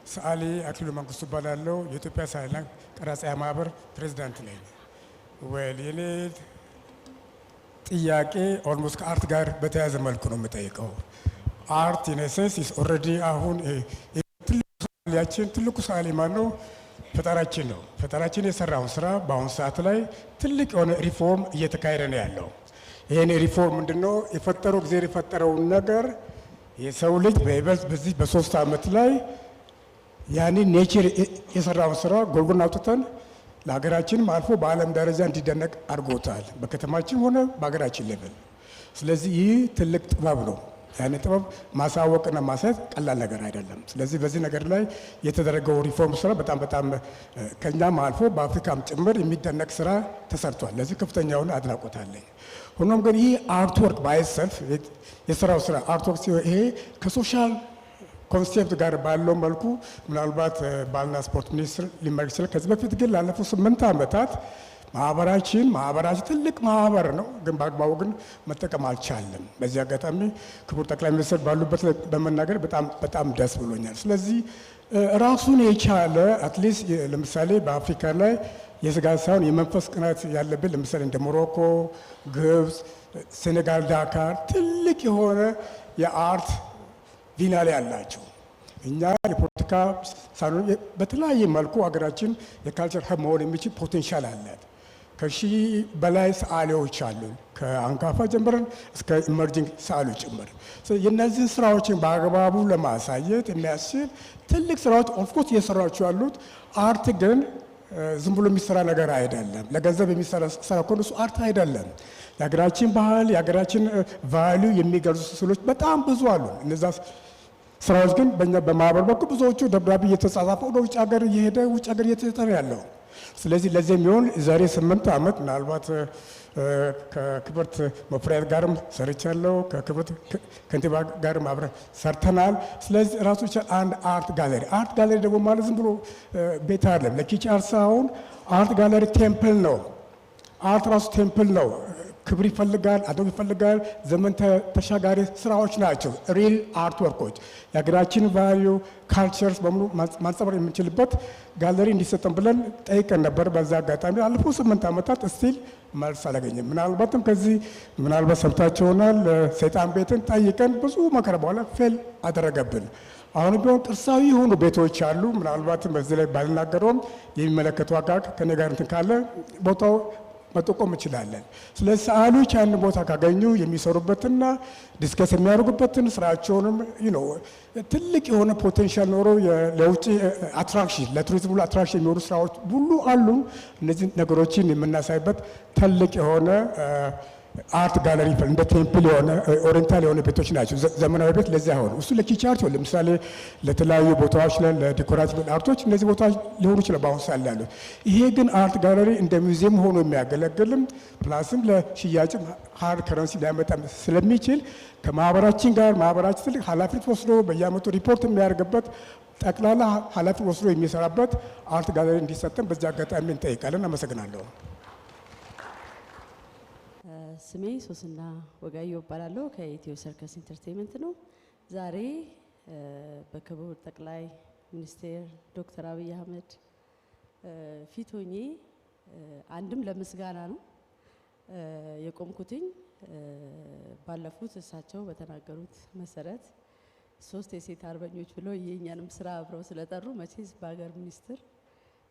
ሰዓሊ አክሊሉ መንግስቱ እባላለሁ። የኢትዮጵያ ሰዓሊና ቀራጺያን ማህበር ፕሬዝዳንት ነኝ። የኔ ጥያቄ ኦልሞስት ከአርት ጋር በተያያዘ መልኩ ነው የምጠይቀው። አርት ኢነሰንስ ኢስ ኦልሬዲ አሁን ትልቁ ሰዓሊ ማን ነው? ፈጣራችን ነው። ፈጣራችን የሰራውን ስራ በአሁኑ ሰዓት ላይ ትልቅ የሆነ ሪፎርም እየተካሄደ ነው ያለው። ይሄን ሪፎርም ምንድነው የፈጠረው? ጊዜ የፈጠረውን ነገር የሰው ልጅ በይበልጥ በዚህ በ3 ዓመት ላይ ያንን ኔቸር የሰራውን ስራ ጎልጎን አውጥተን ለሀገራችንም አልፎ በዓለም ደረጃ እንዲደነቅ አድርጎታል፣ በከተማችን ሆነ በሀገራችን ሌቭል። ስለዚህ ይህ ትልቅ ጥበብ ነው። ያንን ጥበብ ማሳወቅና ማሳየት ቀላል ነገር አይደለም። ስለዚህ በዚህ ነገር ላይ የተደረገው ሪፎርም ስራ በጣም ከኛም አልፎ በአፍሪካም ጭምር የሚደነቅ ስራ ተሰርቷል። ለዚህ ከፍተኛ የሆነ አድናቆት አለኝ። ሆኖም ግን ይህ አርትወርክ ባይሰልፍ የስራው ስራ አርትወርክ ሲሆን ይሄ ከሶሻል ኮንሴፕት ጋር ባለው መልኩ ምናልባት ባህልና ስፖርት ሚኒስትር ሊመርቅ ይችላል። ከዚህ በፊት ግን ላለፉት 8 ዓመታት ማህበራችን ትልቅ ማህበር ነው፣ ግን በአግባቡ ግን መጠቀም አልቻለም። በዚህ አጋጣሚ ክቡር ጠቅላይ ሚኒስትር ባሉበት በመናገር በጣም ደስ ብሎኛል። ስለዚህ ራሱን የቻለ አትሊስት ለምሳሌ በአፍሪካ ላይ የስጋ ሳይሆን የመንፈስ ቅናት ያለብን ለምሳሌ እንደ ሞሮኮ፣ ግብፅ፣ ሴኔጋል፣ ዳካር ትልቅ የሆነ የአርት ቪናሊ ያላቸው እኛ የፖለቲካ ሳይሆን በተለያየ መልኩ ሀገራችን የካልቸር ሀብ መሆን የሚችል ፖቴንሻል አላት። ከ1000 በላይ ሰዓሊዎች አሉን፣ ከአንጋፋ ጀምረን እስከ ኢመርጂንግ ሰዓሊዎች ጭምር። የእነዚህን ስራዎችን በአግባቡ ለማሳየት የሚያስችል ትልቅ ስራዎች ኦፍኮርስ እየሰራቸው ያሉት። አርት ግን ዝም ብሎ የሚሰራ ነገር አይደለም። ለገንዘብ የሚሰራ ስራ እኮ እሱ አርት አይደለም። የሀገራችን ባህል የሀገራችን ቫልዩ የሚገልጹ ስዕሎች በጣም ብዙ አሉ። እነዛ ስራዎች ግን በእኛ በማህበር በኩል ብዙዎቹ ደብዳቤ እየተጻጻፈ ወደ ውጭ ሀገር እየሄደ ውጭ ሀገር እየተሰጠ ነው ያለው። ስለዚህ ለዚህ የሚሆን ዛሬ 8 ዓመት ምናልባት ከክብርት መፍሪያት ጋርም ሰርቻለሁ፣ ከክብርት ከንቲባ ጋርም አብረን ሰርተናል። ስለዚህ ራሱ አንድ አርት ጋለሪ ደግሞ ማለት ዝም ብሎ ቤት አይደለም። ለኪች አርት ሳይሆን አርት ጋለሪ ቴምፕል ነው። አርት ራሱ ቴምፕል ነው። ክብር ይፈልጋል፣ አደብ ይፈልጋል። ዘመን ተሻጋሪ ስራዎች ናቸው። ሪል አርት ወርኮች የሀገራችን ቫልዩ ካልቸርስ በሙሉ ማንጸባረቅ የምንችልበት ጋለሪ እንዲሰጠን ብለን ጠይቀን ነበር። በዛ አጋጣሚ አለፈው 8 ዓመታት እስቲል መልስ አላገኘም። ምናልባትም ከዚህ ምናልባት ሰምታችሁ ይሆናል ሰይጣን ቤትን ጠይቀን ብዙ መከራ በኋላ ፌል አደረገብን። አሁን ቢሆን ቅርሳዊ የሆኑ ቤቶች አሉ። ምናልባትም በዚህ ላይ ባልናገረውም የሚመለከቱ አካል ከኔ ጋር እንትን ካለ ቦታው መጠቆም እንችላለን። ስለዚህ ሰዓሊዎች ያን ቦታ ካገኙ የሚሰሩበትና ዲስከስ የሚያደርጉበትን ስራቸውንም ትልቅ የሆነ ፖቴንሻል ኖሮ ለውጭ አትራክሽን ለቱሪዝም ሁሉ አትራክሽን የሚሆኑ ስራዎች ሁሉ አሉ። እነዚህ ነገሮችን የምናሳይበት ትልቅ የሆነ አርት ጋለሪ እንደ ቴምፕል የሆነ ኦሪየንታል የሆነ ቤቶች ናቸው። ዘመናዊ ቤት ለዚህ አይሆኑ። እሱ ለኪች አርት ለምሳሌ ለተለያዩ ቦታዎች ለዲኮራቲቭ አርቶች እነዚህ ቦታዎች ሊሆኑ ይችላል በአሁኑ ሰዓት ያሉት። ይሄ ግን አርት ጋለሪ እንደ ሙዚየም ሆኖ የሚያገለግልም ፕላስም ለሽያጭም ሃርድ ከረንሲ ሊያመጣ ስለሚችል ከማህበራችን ጋር ማህበራችን ትልቅ ኃላፊነት ወስዶ በየዓመቱ ሪፖርት የሚያደርግበት ጠቅላላ ኃላፊነት ወስዶ የሚሰራበት አርት ጋለሪ እንዲሰጠን በዚህ አጋጣሚ እንጠይቃለን። አመሰግናለሁ። ስሜ ሶስና ወጋየሁ እባላለሁ። ከኢትዮ ሰርከስ ኢንተርቴይንመንት ነው። ዛሬ በክቡር ጠቅላይ ሚኒስትር ዶክተር አብይ አህመድ ፊት ሆኜ አንድም ለምስጋና ነው የቆምኩትኝ። ባለፉት እሳቸው በተናገሩት መሰረት 3 የሴት አርበኞች ብለው የኛንም ስራ አብረው ስለጠሩ መቼስ በሀገር ሚኒስትር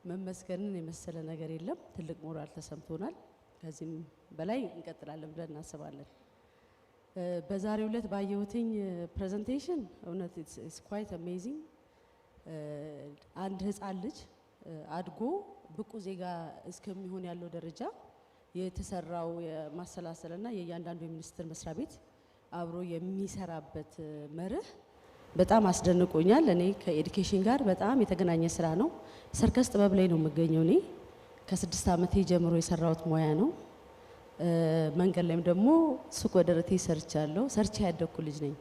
መመስገንን የመሰለ ነገር የለም። ትልቅ ሞራል ተሰምቶናል። ከዚህም በላይ እንቀጥላለን ብለን እናስባለን። በዛሬው ዕለት ባየሁትኝ ፕሬዘንቴሽን እውነት ኢትስ ኳይት አሜዚንግ። አንድ ህፃን ልጅ አድጎ ብቁ ዜጋ እስከሚሆን ያለው ደረጃ የተሰራው የማሰላሰልና የእያንዳንዱ የሚኒስቴር መስሪያ ቤት አብሮ የሚሰራበት መርህ በጣም አስደንቆኛል። እኔ ከኤዱኬሽን ጋር በጣም የተገናኘ ስራ ነው። ሰርከስ ጥበብ ላይ ነው የምገኘው። እኔ ከ6 ዓመቴ ጀምሮ የሰራሁት ሙያ ነው። መንገድ ላይም ደግሞ ሱቅ ወደረቴ ሰርቻለሁ። ሰርቼ ያደኩ ልጅ ነኝ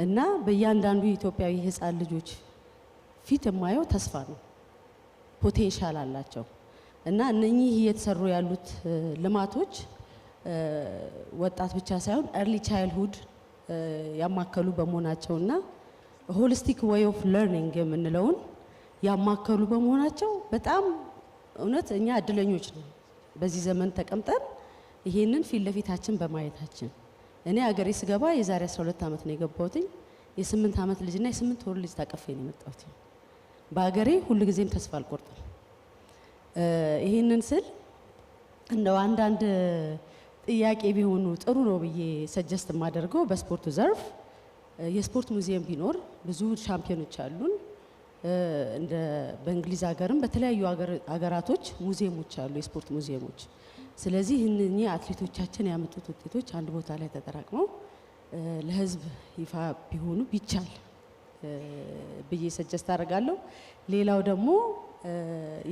እና በእያንዳንዱ የኢትዮጵያዊ ህፃን ልጆች ፊት የማየው ተስፋ ነው። ፖቴንሻል አላቸው። እና እነኚህ እየተሰሩ ያሉት ልማቶች ወጣት ብቻ ሳይሆን early childhood ያማከሉ በመሆናቸውና holistic way of learning የምንለውን ያማከሉ በመሆናቸው በጣም እውነት እኛ እድለኞች ነን በዚህ ዘመን ተቀምጠን ይሄንን ፊት ለፊታችን በማየታችን። እኔ አገሬ ስገባ የዛሬ 12 ዓመት ነው የገባሁት። የ8 ዓመት ልጅና የ8 ወር ልጅ ታቀፌ ነው የመጣሁት። በአገሬ ሁሉ ጊዜም ተስፋ አልቆርጥም። ይሄንን ስል እንደው አንዳንድ ጥያቄ ቢሆኑ ጥሩ ነው ብዬ ሰጀስት የማደርገው በስፖርቱ ዘርፍ የስፖርት ሙዚየም ቢኖር ብዙ ሻምፒዮኖች አሉን። እንደ በእንግሊዝ ሀገርም በተለያዩ ሀገራቶች ሙዚየሞች አሉ፣ የስፖርት ሙዚየሞች። ስለዚህ እነኚህ አትሌቶቻችን ያመጡት ውጤቶች አንድ ቦታ ላይ ተጠራቅመው ለህዝብ ይፋ ቢሆኑ ቢቻል ብዬ ሰጀስት አደርጋለሁ። ሌላው ደግሞ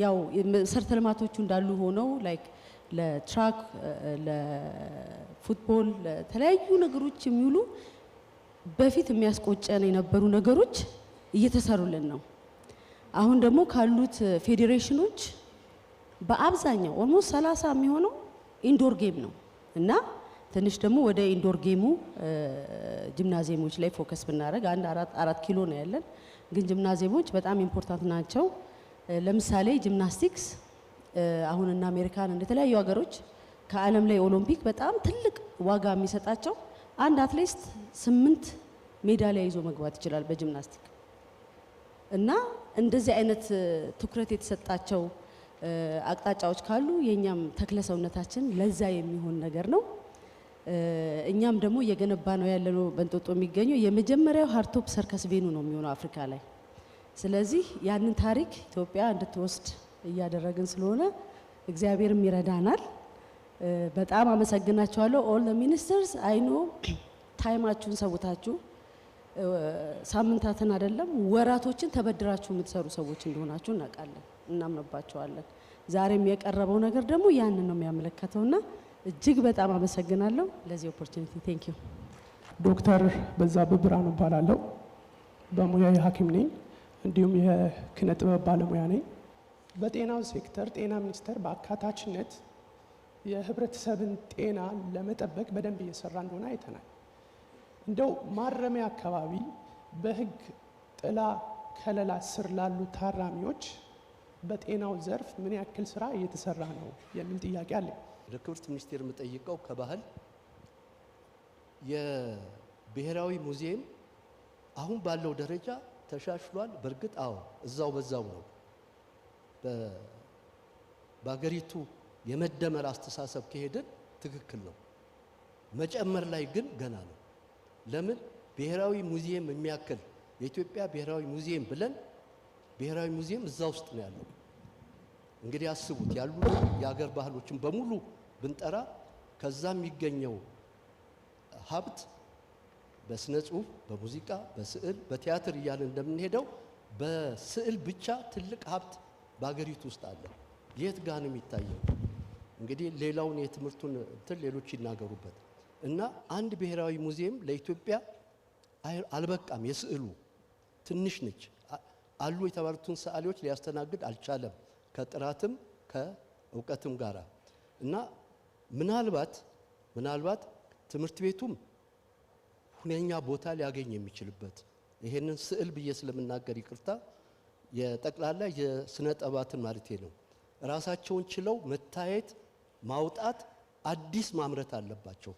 ያው መሰረተ ልማቶቹ እንዳሉ ሆነው ላይክ ለትራክ፣ ለፉትቦል፣ ለተለያዩ ነገሮች የሚውሉ በፊት የሚያስቆጨን የነበሩ ነገሮች እየተሰሩልን ነው። አሁን ደግሞ ካሉት ፌዴሬሽኖች በአብዛኛው ኦልሞስት 30 የሚሆነው ኢንዶር ጌም ነው እና ትንሽ ደግሞ ወደ ኢንዶር ጌሙ ጂምናዚየሞች ላይ ፎከስ ብናደርግ አንድ 4 ኪሎ ነው ያለን፣ ግን ጂምናዚየሞች በጣም ኢምፖርታንት ናቸው። ለምሳሌ ጂምናስቲክስ አሁን እና አሜሪካን እንደተለያዩ ሀገሮች ከዓለም ላይ ኦሎምፒክ በጣም ትልቅ ዋጋ የሚሰጣቸው አንድ አትሌት 8 ሜዳሊያ ይዞ መግባት ይችላል በጂምናስቲክ እና እንደዚህ አይነት ትኩረት የተሰጣቸው አቅጣጫዎች ካሉ የኛም ተክለ ሰውነታችን ለዛ የሚሆን ነገር ነው። እኛም ደግሞ እየገነባ ነው ያለነው በእንጦጦ የሚገኘው የመጀመሪያው ሃርቶፕ ሰርከስ ቬኑ ነው የሚሆነው አፍሪካ ላይ። ስለዚህ ያንን ታሪክ ኢትዮጵያ እንድትወስድ እያደረግን ስለሆነ እግዚአብሔርም ይረዳናል። በጣም አመሰግናችኋለሁ። ኦል ዘ ሚኒስተርስ አይ ኖ ታይማችሁን ሰውታችሁ ሳምንታትን አይደለም ወራቶችን ተበድራችሁ የምትሰሩ ሰዎች እንደሆናችሁ እናውቃለን፣ እናምንባችኋለን። ዛሬም የቀረበው ነገር ደግሞ ያንን ነው የሚያመለክተውና እጅግ በጣም አመሰግናለሁ ለዚህ ኦፖርቹኒቲ። ቴንክ ዩ። ዶክተር በዛብህ ብርሃኑ እባላለሁ። በሙያዬ ሐኪም ነኝ፣ እንዲሁም የኪነ ጥበብ ባለሙያ ነኝ። በጤናው ሴክተር ጤና ሚኒስቴር በአካታችነት የህብረተሰብን ጤና ለመጠበቅ በደንብ እየሰራ እንደሆነ አይተናል። እንደው ማረሚያ አካባቢ በህግ ጥላ ከለላ ስር ላሉ ታራሚዎች በጤናው ዘርፍ ምን ያክል ስራ እየተሰራ ነው የሚል ጥያቄ አለኝ። ለክብርት ሚኒስቴር የምጠይቀው ከባህል የብሔራዊ ሙዚየም አሁን ባለው ደረጃ ተሻሽሏል። በእርግጥ አዎ እዛው በዛው ነው። በአገሪቱ የመደመር አስተሳሰብ ከሄድን ትክክል ነው። መጨመር ላይ ግን ገና ነው። ለምን ብሔራዊ ሙዚየም የሚያክል የኢትዮጵያ ብሔራዊ ሙዚየም ብለን ብሔራዊ ሙዚየም እዛ ውስጥ ነው ያለው። እንግዲህ አስቡት ያሉ የአገር ባህሎችን በሙሉ ብንጠራ ከዛ የሚገኘው ሀብት በስነ ጽሁፍ፣ በሙዚቃ፣ በስዕል፣ በቲያትር እያልን እንደምንሄደው በስዕል ብቻ ትልቅ ሀብት በአገሪቱ ውስጥ አለ። የት ጋር ነው የሚታየው? እንግዲህ ሌላውን የትምህርቱን እንትን ሌሎች ይናገሩበት እና አንድ ብሔራዊ ሙዚየም ለኢትዮጵያ አልበቃም። የስዕሉ ትንሽ ነች። አሉ የተባሉትን ሰዓሊዎች ሊያስተናግድ አልቻለም፣ ከጥራትም ከእውቀትም ጋራ እና ምናልባት ትምህርት ቤቱም ሁነኛ ቦታ ሊያገኝ የሚችልበት ይሄንን ስዕል ብዬ ስለምናገር ይቅርታ፣ የጠቅላላ የስነ ጥበባትን ማለቴ ነው። ራሳቸውን ችለው መታየት ማውጣት አዲስ ማምረት አለባቸው፣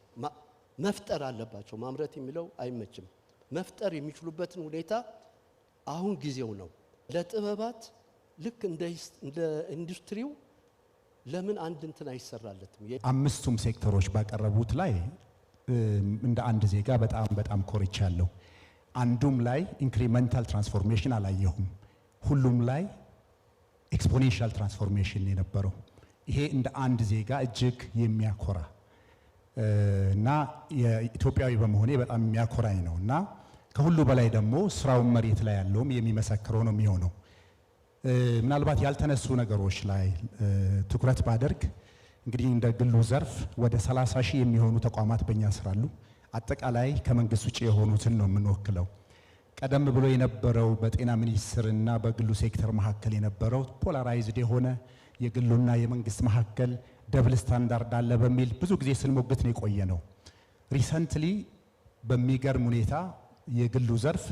መፍጠር አለባቸው። ማምረት የሚለው አይመችም። መፍጠር የሚችሉበትን ሁኔታ አሁን ጊዜው ነው። ለጥበባት ልክ እንደ ኢንዱስትሪው ለምን አንድ እንትን አይሰራለትም? አምስቱም ሴክተሮች ባቀረቡት ላይ እንደ አንድ ዜጋ በጣም ኮርቻለሁ። አንዱም ላይ ኢንክሪመንታል ትራንስፎርሜሽን አላየሁም። ሁሉም ላይ ኤክስፖኔንሻል ትራንስፎርሜሽን የነበረው ይሄ እንደ አንድ ዜጋ እጅግ የሚያኮራ እና የኢትዮጵያዊ በመሆኔ በጣም የሚያኮራኝ ነው እና ከሁሉ በላይ ደግሞ ስራውን መሬት ላይ ያለውም የሚመሰክረው ነው የሚሆነው። ምናልባት ያልተነሱ ነገሮች ላይ ትኩረት ባደርግ እንግዲህ እንደ ግሉ ዘርፍ ወደ 30 ሺህ የሚሆኑ ተቋማት በእኛ ስራ አሉ። አጠቃላይ ከመንግስት ውጭ የሆኑትን ነው የምንወክለው። ቀደም ብሎ የነበረው በጤና ሚኒስቴርና በግሉ ሴክተር መካከል የነበረው ፖላራይዝድ የሆነ የግሉና የመንግስት መካከል ደብል ስታንዳርድ አለ በሚል ብዙ ጊዜ ስንሞግት ነው የቆየ ነው። ሪሰንትሊ በሚገርም ሁኔታ የግሉ ዘርፍ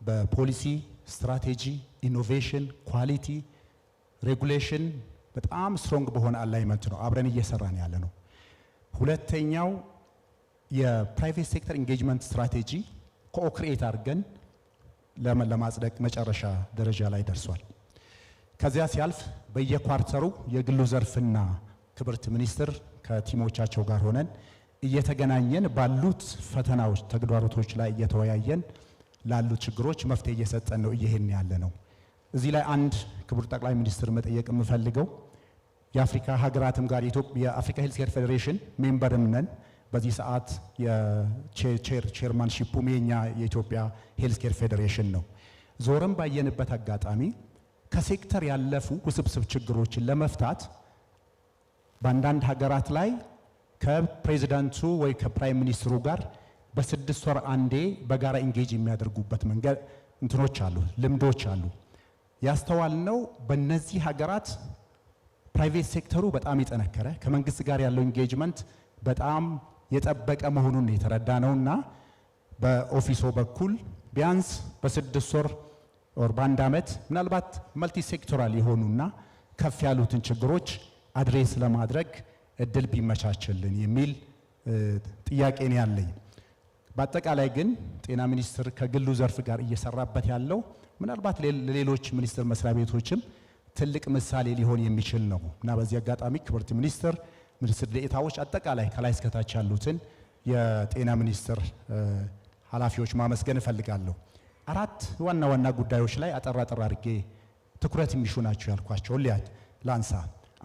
በፖሊሲ ስትራቴጂ፣ ኢኖቬሽን፣ ኳሊቲ፣ ሬጉሌሽን በጣም ስትሮንግ በሆነ አላይመንት ነው አብረን እየሰራን ያለ ነው። ሁለተኛው የፕራይቬት ሴክተር ኢንጌጅመንት ስትራቴጂ ኮኦክሪኤት አድርገን ለማጽደቅ መጨረሻ ደረጃ ላይ ደርሷል። ከዚያ ሲያልፍ በየኳርተሩ የግሉ ዘርፍና ክብርት ሚኒስትር ከቲሞቻቸው ጋር ሆነን እየተገናኘን ባሉት ፈተናዎች፣ ተግዳሮቶች ላይ እየተወያየን ላሉት ችግሮች መፍትሄ እየሰጠን ነው እየሄድን ያለ ነው። እዚህ ላይ አንድ ክቡር ጠቅላይ ሚኒስትር መጠየቅ የምፈልገው የአፍሪካ ሀገራትም ጋር የአፍሪካ ሄልዝ ኬር ፌዴሬሽን ሜምበርም ነን። በዚህ ሰዓት የቼርማንሺፑም የኛ የኢትዮጵያ ሄልዝ ኬር ፌዴሬሽን ነው። ዞርም ባየንበት አጋጣሚ ከሴክተር ያለፉ ውስብስብ ችግሮችን ለመፍታት በአንዳንድ ሀገራት ላይ ከፕሬዚዳንቱ ወይ ከፕራይም ሚኒስትሩ ጋር በ6 ወር አንዴ በጋራ ኢንጌጅ የሚያደርጉበት መንገድ እንትኖች አሉ፣ ልምዶች አሉ። ያስተዋልነው በእነዚህ ሀገራት ፕራይቬት ሴክተሩ በጣም የጠነከረ ከመንግስት ጋር ያለው ኢንጌጅመንት በጣም የጠበቀ መሆኑን የተረዳ ነውና በኦፊሶ በኩል ቢያንስ በ6 ወር ወር በአንድ ዓመት ምናልባት መልቲ ሴክቶራል የሆኑና ከፍ ያሉትን ችግሮች አድሬስ ለማድረግ እድል ቢመቻችልን የሚል ጥያቄ ነው ያለኝ። በአጠቃላይ ግን ጤና ሚኒስቴር ከግሉ ዘርፍ ጋር እየሰራበት ያለው ምናልባት ለሌሎች ሚኒስቴር መስሪያ ቤቶችም ትልቅ ምሳሌ ሊሆን የሚችል ነው እና በዚህ አጋጣሚ ክብርት ሚኒስትር ዴኤታዎች አጠቃላይ ከላይ እስከታች ያሉትን የጤና ሚኒስቴር ኃላፊዎች ማመስገን እፈልጋለሁ። 4 ዋና ዋና ጉዳዮች ላይ አጠር አድርጌ ትኩረት የሚሹ ናቸው ያልኳቸው ላንሳ።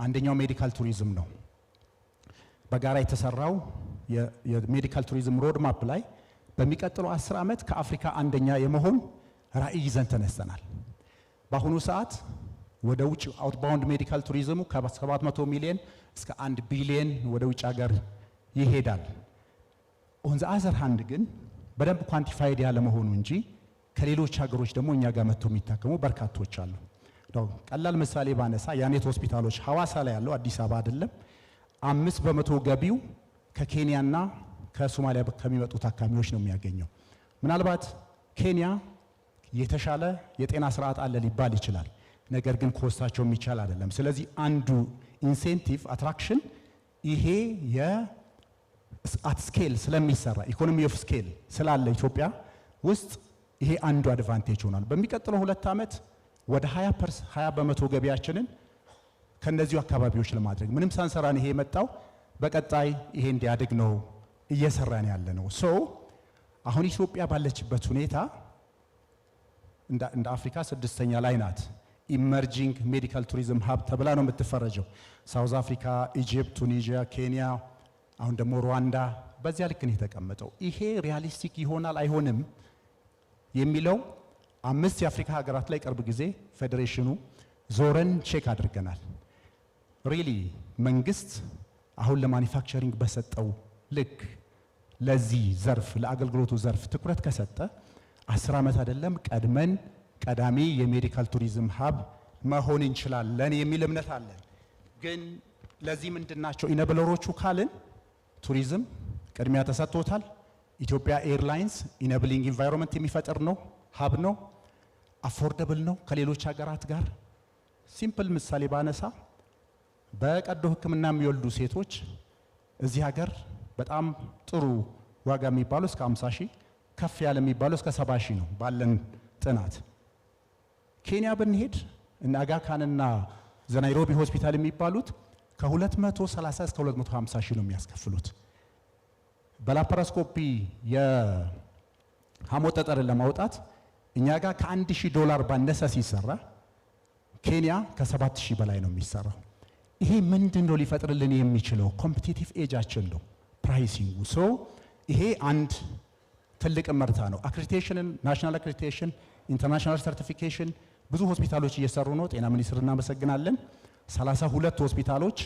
አንደኛው ሜዲካል ቱሪዝም ነው። በጋራ የተሰራው የሜዲካል ቱሪዝም ሮድማፕ ላይ በሚቀጥለው 10 ዓመት ከአፍሪካ አንደኛ የመሆን ራዕይ ይዘን ተነስተናል። በአሁኑ ሰዓት ወደ ውጭ አውትባውንድ ሜዲካል ቱሪዝሙ ከ700 ሚሊዮን እስከ 1 ቢሊዮን ወደ ውጭ ሀገር ይሄዳል። ኦን ዘ አዘር ሃንድ ግን በደንብ ኳንቲፋይድ ያለ መሆኑ እንጂ ከሌሎች ሀገሮች ደግሞ እኛ ጋር መጥተው የሚታከሙ በርካቶች አሉ። ቀላል ምሳሌ ባነሳ ያኔት ሆስፒታሎች ሐዋሳ ላይ ያለው አዲስ አበባ አይደለም። 5% ገቢው ከኬንያና ከሶማሊያ ከሚመጡ ታካሚዎች ነው የሚያገኘው። ምናልባት ኬንያ የተሻለ የጤና ስርዓት አለ ሊባል ይችላል። ነገር ግን ኮስታቸው የሚቻል አይደለም። ስለዚህ አንዱ ኢንሴንቲቭ አትራክሽን ይሄ የአት ስኬል ስለሚሰራ ኢኮኖሚ ኦፍ ስኬል ስላለ ኢትዮጵያ ውስጥ ይሄ አንዱ አድቫንቴጅ ሆኗል። በሚቀጥለው 2 ዓመት ወደ 20% ገቢያችንን ከነዚሁ አካባቢዎች ለማድረግ ምንም ሳንሰራን ይሄ የመጣው በቀጣይ ይሄ እንዲያድግ ነው እየሰራን ያለ ነው። አሁን ኢትዮጵያ ባለችበት ሁኔታ እንደ አፍሪካ 6ኛ ላይ ናት። ኢመርጂንግ ሜዲካል ቱሪዝም ሀብ ተብላ ነው የምትፈረጀው። ሳውዝ አፍሪካ፣ ኢጂፕት፣ ቱኒዚያ፣ ኬንያ፣ አሁን ደግሞ ሩዋንዳ በዚያ ልክ ነው የተቀመጠው። ይሄ ሪያሊስቲክ ይሆናል አይሆንም የሚለው 5 የአፍሪካ ሀገራት ላይ ቅርብ ጊዜ ፌዴሬሽኑ ዞረን ቼክ አድርገናል። ሪሊ መንግስት አሁን ለማኒፋክቸሪንግ በሰጠው ልክ ለዚህ ዘርፍ ለአገልግሎቱ ዘርፍ ትኩረት ከሰጠ 10 ዓመት አይደለም ቀድመን ቀዳሚ የሜዲካል ቱሪዝም ሀብ መሆን እንችላለን የሚል እምነት አለን። ግን ለዚህ ምንድናቸው ኢነብለሮቹ ካልን ቱሪዝም ቅድሚያ ተሰጥቶታል። ኢትዮጵያ ኤርላይንስ ኢነብሊንግ ኢንቫይሮንመንት የሚፈጥር ነው፣ ሀብ ነው፣ አፎርደብል ነው ከሌሎች ሀገራት ጋር። ሲምፕል ምሳሌ ባነሳ በቀዶ ሕክምና የሚወልዱ ሴቶች እዚህ ሀገር በጣም ጥሩ ዋጋ የሚባለው እስከ 50 ሺህ ከፍ ያለ የሚባለው እስከ 70 ሺህ ነው ባለን ጥናት። ኬንያ ብንሄድ እና አጋ ካንና ዘናይሮቢ ሆስፒታል የሚባሉት ከ230 እስከ 250 ሺህ ነው የሚያስከፍሉት። በላፓራስኮፒ የሐሞት ጠጠርን ለማውጣት እኛ ጋር $1000 ባነሰ ሲሰራ ኬንያ ከ7000 በላይ ነው የሚሰራው። ይሄ ምንድን ነው ሊፈጥርልን የሚችለው? ኮምፒቲቲቭ ኤጃችን ነው ፕራይሲንጉ። ይሄ አንድ ትልቅ መርታ ነው። አክሬዲቴሽንን ናሽናል አክሬዲቴሽን ኢንተርናሽናል ሰርቲፊኬሽን ብዙ ሆስፒታሎች እየሰሩ ነው። ጤና ሚኒስቴር እናመሰግናለን። 32 ሆስፒታሎች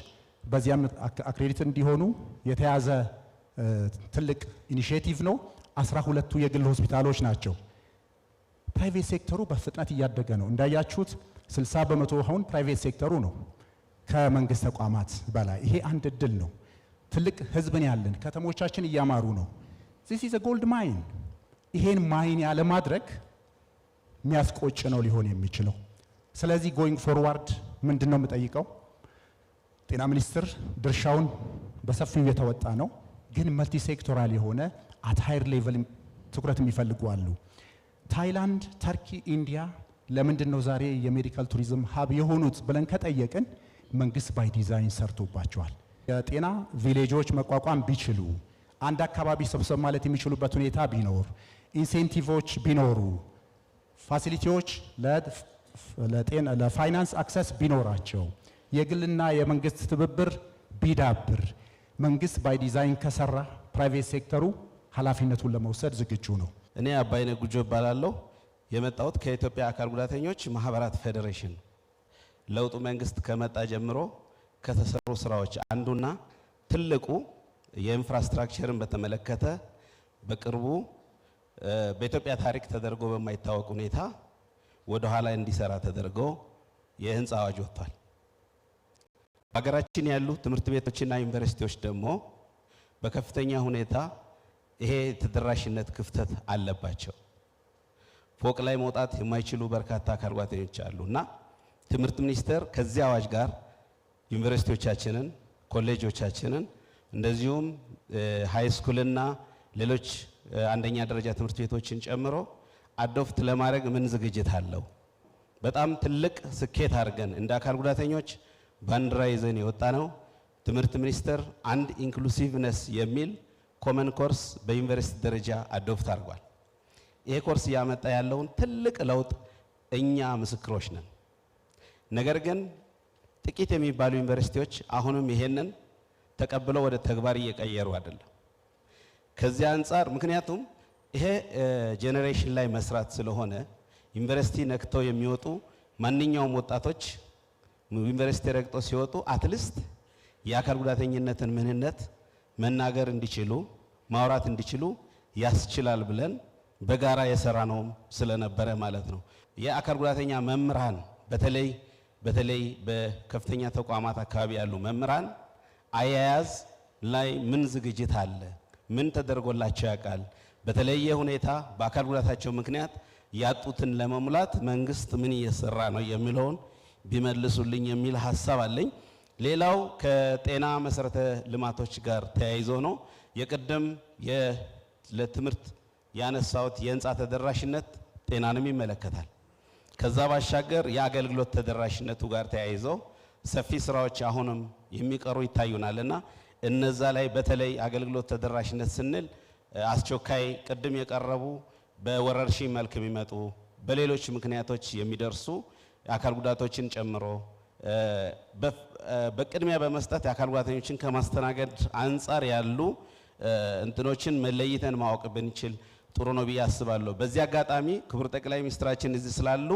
በዚያም አክሬዲት እንዲሆኑ የተያዘ ትልቅ ኢኒሼቲቭ ነው። 12ቱ የግል ሆስፒታሎች ናቸው። ፕራይቬት ሴክተሩ በፍጥነት እያደገ ነው። እንዳያችሁት 60% አሁን ፕራይቬት ሴክተሩ ነው። ከመንግስት ተቋማት በላይ። ይሄ አንድ እድል ነው። ትልቅ ህዝብን ያለን ከተሞቻችን እያማሩ ነው። this is a gold mine። ይሄን ማይን ያለ ማድረግ የሚያስቆጭ ነው ሊሆን የሚችለው። ስለዚህ going forward ምንድነው የምጠይቀው? ጤና ሚኒስቴር ድርሻውን በሰፊው የተወጣ ነው፣ ግን መልቲ ሴክቶራል የሆነ at higher level ትኩረት የሚፈልጉ አሉ። ታይላንድ፣ ተርኪ፣ ኢንዲያ ለምንድን ነው ዛሬ የሜዲካል ቱሪዝም ሀብ የሆኑት ብለን ከጠየቅን መንግስት ባይ ዲዛይን ሰርቶባቸዋል። የጤና ቪሌጆች መቋቋም ቢችሉ፣ አንድ አካባቢ ሰብሰብ ማለት የሚችሉበት ሁኔታ ቢኖር፣ ኢንሴንቲቮች ቢኖሩ፣ ፋሲሊቲዎች ለፋይናንስ አክሰስ ቢኖራቸው፣ የግልና የመንግስት ትብብር ቢዳብር፣ መንግስት ባይ ዲዛይን ከሰራ ፕራይቬት ሴክተሩ ኃላፊነቱን ለመውሰድ ዝግጁ ነው። እኔ አባይነህ ጉጆ እባላለሁ። የመጣሁት ከኢትዮጵያ አካል ጉዳተኞች ማህበራት ፌዴሬሽን። ለውጡ መንግስት ከመጣ ጀምሮ ከተሰሩ ስራዎች አንዱና ትልቁ የኢንፍራስትራክቸርን በተመለከተ በቅርቡ በኢትዮጵያ ታሪክ ተደርጎ በማይታወቅ ሁኔታ ወደ ኋላ እንዲሰራ ተደርጎ የህንፃ አዋጅ ወጥቷል። ሀገራችን ያሉ ትምህርት ቤቶችና ዩኒቨርሲቲዎች ደግሞ በከፍተኛ ሁኔታ ይሄ ተደራሽነት ክፍተት አለባቸው። ፎቅ ላይ መውጣት የማይችሉ በርካታ አካል ጉዳተኞች አሉና ትምህርት ሚኒስቴር ከዚህ አዋጅ ጋር ዩኒቨርሲቲዎቻችንን፣ ኮሌጆቻችንን እንደዚሁም ሃይ ስኩልና ሌሎች አንደኛ ደረጃ ትምህርት ቤቶችን ጨምሮ አዶፕት ለማድረግ ምን ዝግጅት አለው? በጣም ትልቅ ስኬት አድርገን እንደ አካል ጉዳተኞች ባንዲራ ይዘን የወጣ ነው። ትምህርት ሚኒስቴር አንድ ኢንክሉሲቭነስ የሚል ኮመን ኮርስ በዩኒቨርሲቲ ደረጃ አዶፕት አድርጓል። ይሄ ኮርስ እያመጣ ያለውን ትልቅ ለውጥ እኛ ምስክሮች ነን። ነገር ግን ጥቂት የሚባሉ ዩኒቨርሲቲዎች አሁንም ይሄንን ተቀብለው ወደ ተግባር እየቀየሩ አይደለም። ከዚህ አንጻር ምክንያቱም ይሄ ጄኔሬሽን ላይ መስራት ስለሆነ ዩኒቨርሲቲ ነክተው የሚወጡ ማንኛውም ወጣቶች ዩኒቨርሲቲ ረግጠው ሲወጡ አትሊስት የአካል ጉዳተኝነትን ምንነት መናገር እንዲችሉ ማውራት እንዲችሉ ያስችላል ብለን በጋራ የሰራ ነው ስለነበረ ማለት ነው። የአካል ጉዳተኛ መምህራን በተለይ በከፍተኛ ተቋማት አካባቢ ያሉ መምህራን አያያዝ ላይ ምን ዝግጅት አለ? ምን ተደርጎላቸው ያውቃል? በተለየ ሁኔታ በአካል ጉዳታቸው ምክንያት ያጡትን ለመሙላት መንግስት ምን እየሰራ ነው የሚለውን ቢመልሱልኝ የሚል ሀሳብ አለኝ። ሌላው ከጤና መሰረተ ልማቶች ጋር ተያይዞ ነው። የቅድም ለትምህርት ያነሳውት የህንፃ ተደራሽነት ጤናንም ይመለከታል። ከዛ ባሻገር የአገልግሎት ተደራሽነቱ ጋር ተያይዞ ሰፊ ስራዎች አሁንም የሚቀሩ ይታዩናልና እነዛ ላይ በተለይ አገልግሎት ተደራሽነት ስንል አስቸኳይ ቅድም የቀረቡ በወረርሽኝ መልክ የሚመጡ በሌሎች ምክንያቶች የሚደርሱ የአካል ጉዳቶችን ጨምሮ በቅድሚያ በመስጠት የአካል ጉዳተኞችን ከማስተናገድ አንጻር ያሉ እንትኖችን መለይተን ማወቅ ብንችል ጥሩ ነው ብዬ አስባለሁ። በዚህ አጋጣሚ ክቡር ጠቅላይ ሚኒስትራችን እዚህ ስላሉ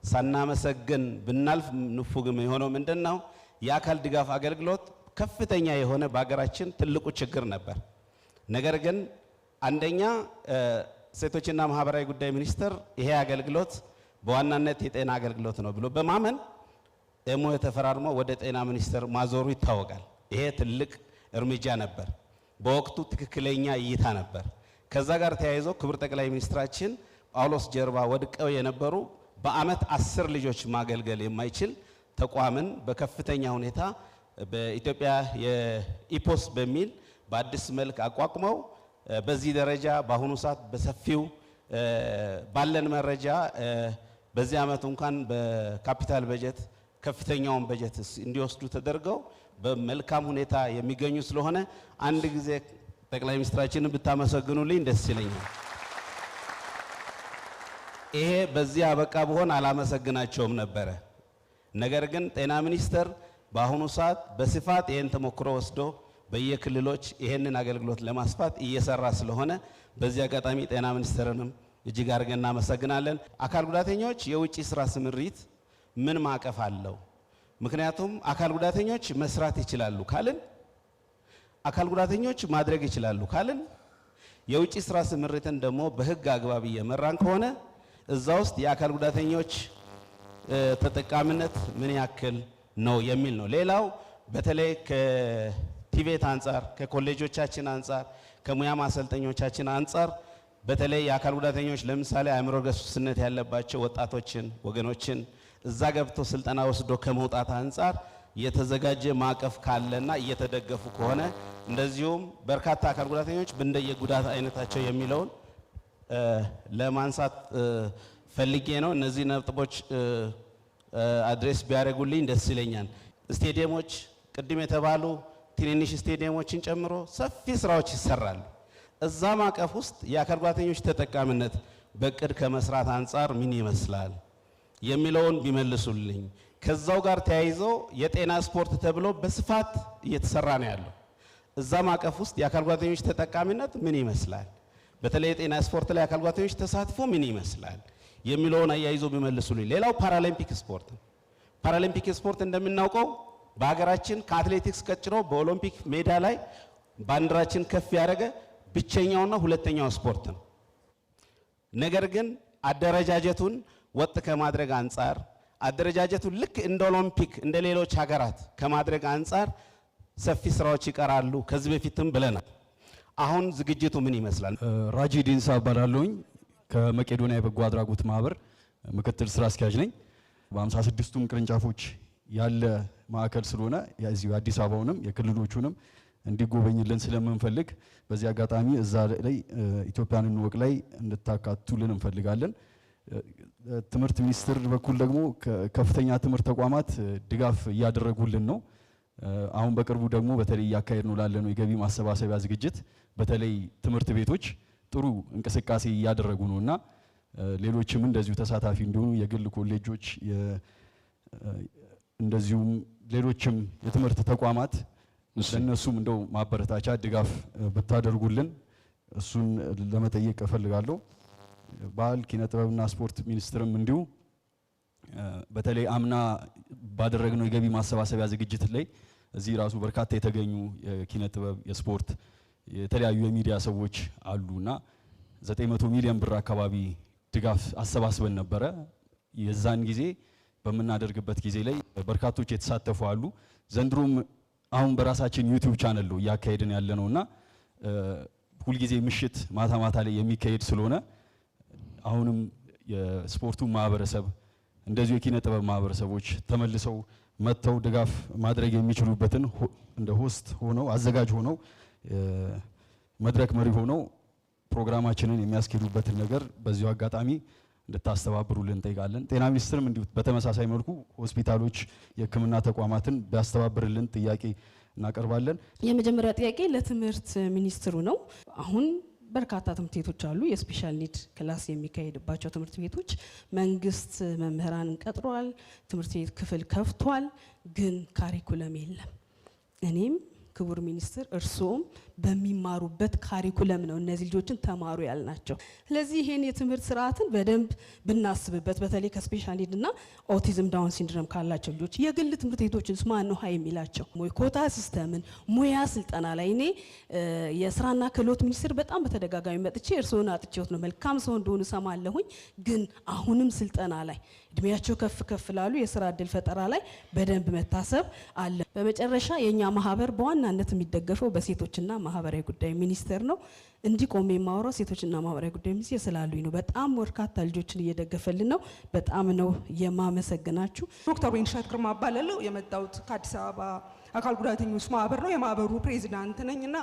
ሳናመሰግን ብናልፍ ንፉግም የሆነው ምንድነው የአካል ድጋፍ አገልግሎት ከፍተኛ የሆነ በሀገራችን ትልቁ ችግር ነበር። ነገር ግን አንደኛ ሴቶችና ማህበራዊ ጉዳይ ሚኒስቴር ይሄ አገልግሎት በዋናነት የጤና አገልግሎት ነው ብሎ በማመን ደግሞ የተፈራርሞ ወደ ጤና ሚኒስቴር ማዞሩ ይታወቃል። ይሄ ትልቅ እርምጃ ነበር። በወቅቱ ትክክለኛ እይታ ነበር። ከዛ ጋር ተያይዞ ክቡር ጠቅላይ ሚኒስትራችን ጳውሎስ ጀርባ ወድቀው የነበሩ በአመት 10 ልጆች ማገልገል የማይችል ተቋምን በከፍተኛ ሁኔታ በኢትዮጵያ የኢፖስ በሚል በአዲስ መልክ አቋቁመው በዚህ ደረጃ በአሁኑ ሰዓት በሰፊው ባለን መረጃ በዚህ አመት እንኳን በካፒታል በጀት ከፍተኛውን በጀት እንዲወስዱ ተደርገው በመልካም ሁኔታ የሚገኙ ስለሆነ አንድ ጊዜ ጠቅላይ ሚኒስትራችንን ብታመሰግኑልኝ ደስ ይለኛል። ይሄ በዚህ አበቃ ብሆን አላመሰግናቸውም ነበረ። ነገር ግን ጤና ሚኒስቴር በአሁኑ ሰዓት በስፋት ይሄን ተሞክሮ ወስዶ በየክልሎች ይሄንን አገልግሎት ለማስፋት እየሰራ ስለሆነ በዚህ አጋጣሚ ጤና ሚኒስቴርንም እጅግ አድርገን እናመሰግናለን። አካል ጉዳተኞች የውጪ ስራ ስምሪት ምን ማዕቀፍ አለው? ምክንያቱም አካል ጉዳተኞች መስራት ይችላሉ ካልን፣ አካል ጉዳተኞች ማድረግ ይችላሉ ካልን፣ የውጪ ስራ ስምሪትን ደግሞ በህግ አግባብ እየመራን ከሆነ እዛ ውስጥ የአካል ጉዳተኞች ተጠቃሚነት ምን ያክል ነው የሚል ነው። ሌላው በተለይ ከቲቬት አንጻር፣ ከኮሌጆቻችን አንጻር፣ ከሙያ ማሰልጠኞቻችን አንጻር በተለይ የአካል ጉዳተኞች ለምሳሌ አእምሮ ገሱስነት ያለባቸው ወጣቶችን ወገኖችን እዛ ገብቶ ስልጠና ወስዶ ከመውጣት አንጻር የተዘጋጀ ማዕቀፍ ካለና እየተደገፉ ከሆነ እንደዚሁም በርካታ አካል ጉዳተኞች እንደየጉዳት አይነታቸው የሚለውን ለማንሳት ፈልጌ ነው። እነዚህ ነጥቦች አድሬስ ቢያደርጉልኝ ደስ ይለኛል። ስቴዲየሞች ቅድም የተባሉ ትንንሽ ስቴዲየሞችን ጨምሮ ሰፊ ስራዎች ይሰራሉ። እዛ ማዕቀፍ ውስጥ የአካል ጉዳተኞች ተጠቃሚነት በእቅድ ከመስራት አንጻር ምን ይመስላል የሚለውን ቢመልሱልኝ። ከዛው ጋር ተያይዞ የጤና ስፖርት ተብሎ በስፋት እየተሰራ ነው ያለው። እዛ ማዕቀፍ ውስጥ የአካል ጉዳተኞች ተጠቃሚነት ምን ይመስላል፣ በተለይ የጤና ስፖርት ላይ የአካል ጉዳተኞች ተሳትፎ ምን ይመስላል የሚለውን አያይዞ ቢመልሱልኝ። ሌላው ፓራሊምፒክ ስፖርት ነው። ፓራሊምፒክ ስፖርት እንደምናውቀው በሀገራችን ከአትሌቲክስ ቀጥሎ በኦሎምፒክ ሜዳ ላይ ባንዲራችን ከፍ ያደረገ ብቸኛውና ሁለተኛው ስፖርት ነው። ነገር ግን አደረጃጀቱን ወጥ ከማድረግ አንጻር አደረጃጀቱን ልክ እንደ ኦሎምፒክ እንደ ሌሎች ሀገራት ከማድረግ አንጻር ሰፊ ስራዎች ይቀራሉ። ከዚህ በፊትም ብለናል። አሁን ዝግጅቱ ምን ይመስላል? ራጂ ዲንሳ እባላለሁኝ ከመቄዶንያ የበጎ አድራጎት ማህበር ምክትል ስራ አስኪያጅ ነኝ። በ56ቱም ቅርንጫፎች ያለ ማዕከል ስለሆነ የዚሁ አዲስ አበባውንም የክልሎቹንም እንዲጎበኝልን ስለምንፈልግ በዚህ አጋጣሚ እዛ ላይ ኢትዮጵያን እንወቅ ላይ እንድታካቱልን እንፈልጋለን። ትምህርት ሚኒስቴር በኩል ደግሞ ከፍተኛ ትምህርት ተቋማት ድጋፍ እያደረጉልን ነው። አሁን በቅርቡ ደግሞ በተለይ እያካሄድ ነው ላለነው የገቢ ማሰባሰቢያ ዝግጅት በተለይ ትምህርት ቤቶች ጥሩ እንቅስቃሴ እያደረጉ ነውና ሌሎችም እንደዚሁ ተሳታፊ እንዲሆኑ የግል ኮሌጆች እንደዚሁም ሌሎችም የትምህርት ተቋማት ለነሱም እንደው ማበረታቻ ድጋፍ ብታደርጉልን እሱን ለመጠየቅ እፈልጋለሁ። ባህል ኪነ ጥበብና ስፖርት ሚኒስቴርም እንዲሁ በተለይ አምና ባደረግነው የገቢ ማሰባሰቢያ ዝግጅት ላይ እዚህ ራሱ በርካታ የተገኙ የኪነ ጥበብ የስፖርት የተለያዩ የሚዲያ ሰዎች አሉና 900 ሚሊዮን ብር አካባቢ ድጋፍ አሰባስበን ነበረ። የዛን ጊዜ በምናደርግበት ጊዜ ላይ በርካቶች የተሳተፉ አሉ። ዘንድሮም አሁን በራሳችን ዩቲዩብ ቻናል ነው እያካሄድን ያለነውና ሁልጊዜ ምሽት ማታ ማታ ላይ የሚካሄድ ስለሆነ አሁንም የስፖርቱ ማህበረሰብ እንደዚሁ የኪነ ጥበብ ማህበረሰቦች ተመልሰው መጥተው ድጋፍ ማድረግ የሚችሉበትን እንደ ሆስት ሆነው አዘጋጅ ሆነው መድረክ መሪ ሆነው ፕሮግራማችንን የሚያስኬዱበትን ነገር በዚሁ አጋጣሚ እንድታስተባብሩልን እንጠይቃለን። ጤና ሚኒስቴርም እንዲሁ በተመሳሳይ መልኩ ሆስፒታሎች፣ የሕክምና ተቋማትን ቢያስተባብርልን ጥያቄ እናቀርባለን። የመጀመሪያ ጥያቄ ለትምህርት ሚኒስትሩ ነው። አሁን በርካታ ትምህርት ቤቶች አሉ፣ የስፔሻል ኒድ ክላስ የሚካሄድባቸው ትምህርት ቤቶች። መንግስት መምህራንን ቀጥሯል፣ ትምህርት ቤት ክፍል ከፍቷል፣ ግን ካሪኩለም የለም። እኔም ክቡር ሚኒስትር እርስዎም በሚማሩበት ካሪኩለም ነው እነዚህ ልጆችን ተማሩ ያልናቸው። ስለዚህ ይሄን የትምህርት ስርዓትን በደንብ ብናስብበት፣ በተለይ ከስፔሻል ኒድ እና ኦቲዝም ዳውን ሲንድሮም ካላቸው ልጆች የግል ትምህርት ቤቶችን ማን ነው ሀይ የሚላቸው? ኮታ ሲስተምን ሙያ ስልጠና ላይ እኔ የስራና ክህሎት ሚኒስትር በጣም በተደጋጋሚ መጥቼ እርስዎን አጥቼዎት ነው መልካም ሰው እንደሆኑ ሰማለሁኝ፣ ግን አሁንም ስልጠና ላይ እድሜያቸው ከፍ ከፍ ላሉ የስራ እድል ፈጠራ ላይ በደንብ መታሰብ አለ። በመጨረሻ የኛ ማህበር በዋናነት የሚደገፈው በሴቶችና ማህበራዊ ጉዳይ ሚኒስቴር ነው። እንዲቆም የማወራው ሴቶችና ማህበራዊ ጉዳይ ሚኒስቴር ስላሉኝ ነው። በጣም በርካታ ልጆችን እየደገፈልን ነው። በጣም ነው የማመሰግናችሁ። ዶክተር ወይንሸት ግርማ እባላለሁ። የመጣሁት ከአዲስ አበባ አካል ጉዳተኞች ማህበር ነው። የማህበሩ ፕሬዚዳንት ነኝና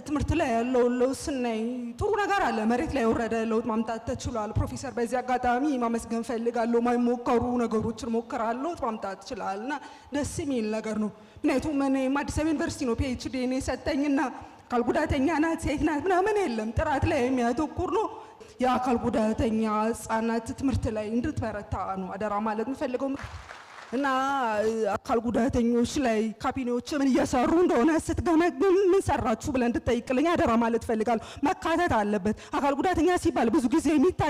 ትምህርት ላይ ያለው ለውጥ ስናይ ጥሩ ነገር አለ። መሬት ላይ የወረደ ለውጥ ማምጣት ተችሏል። ፕሮፌሰር በዚህ አጋጣሚ ማመስገን ፈልጋለሁ። ማይሞከሩ ነገሮችን ሞክራለሁ፣ ለውጥ ማምጣት ይችላል እና ደስ የሚል ነገር ነው። ምክንያቱም እኔም አዲስ አበባ ዩኒቨርሲቲ ነው ፒኤችዲ እኔ ሰጠኝና አካል ጉዳተኛ ናት ሴት ናት ምናምን የለም፣ ጥራት ላይ የሚያተኩር ነው። የአካል ጉዳተኛ ህጻናት ትምህርት ላይ እንድትበረታ ነው አደራ ማለት የምፈልገው እና አካል ጉዳተኞች ላይ ካቢኔዎች ምን እየሰሩ እንደሆነ ስትገመግም ምን ሰራችሁ ብለን እንድትጠይቅልኝ አደራ ማለት ፈልጋለሁ። መካተት አለበት። አካል ጉዳተኛ ሲባል ብዙ ጊዜ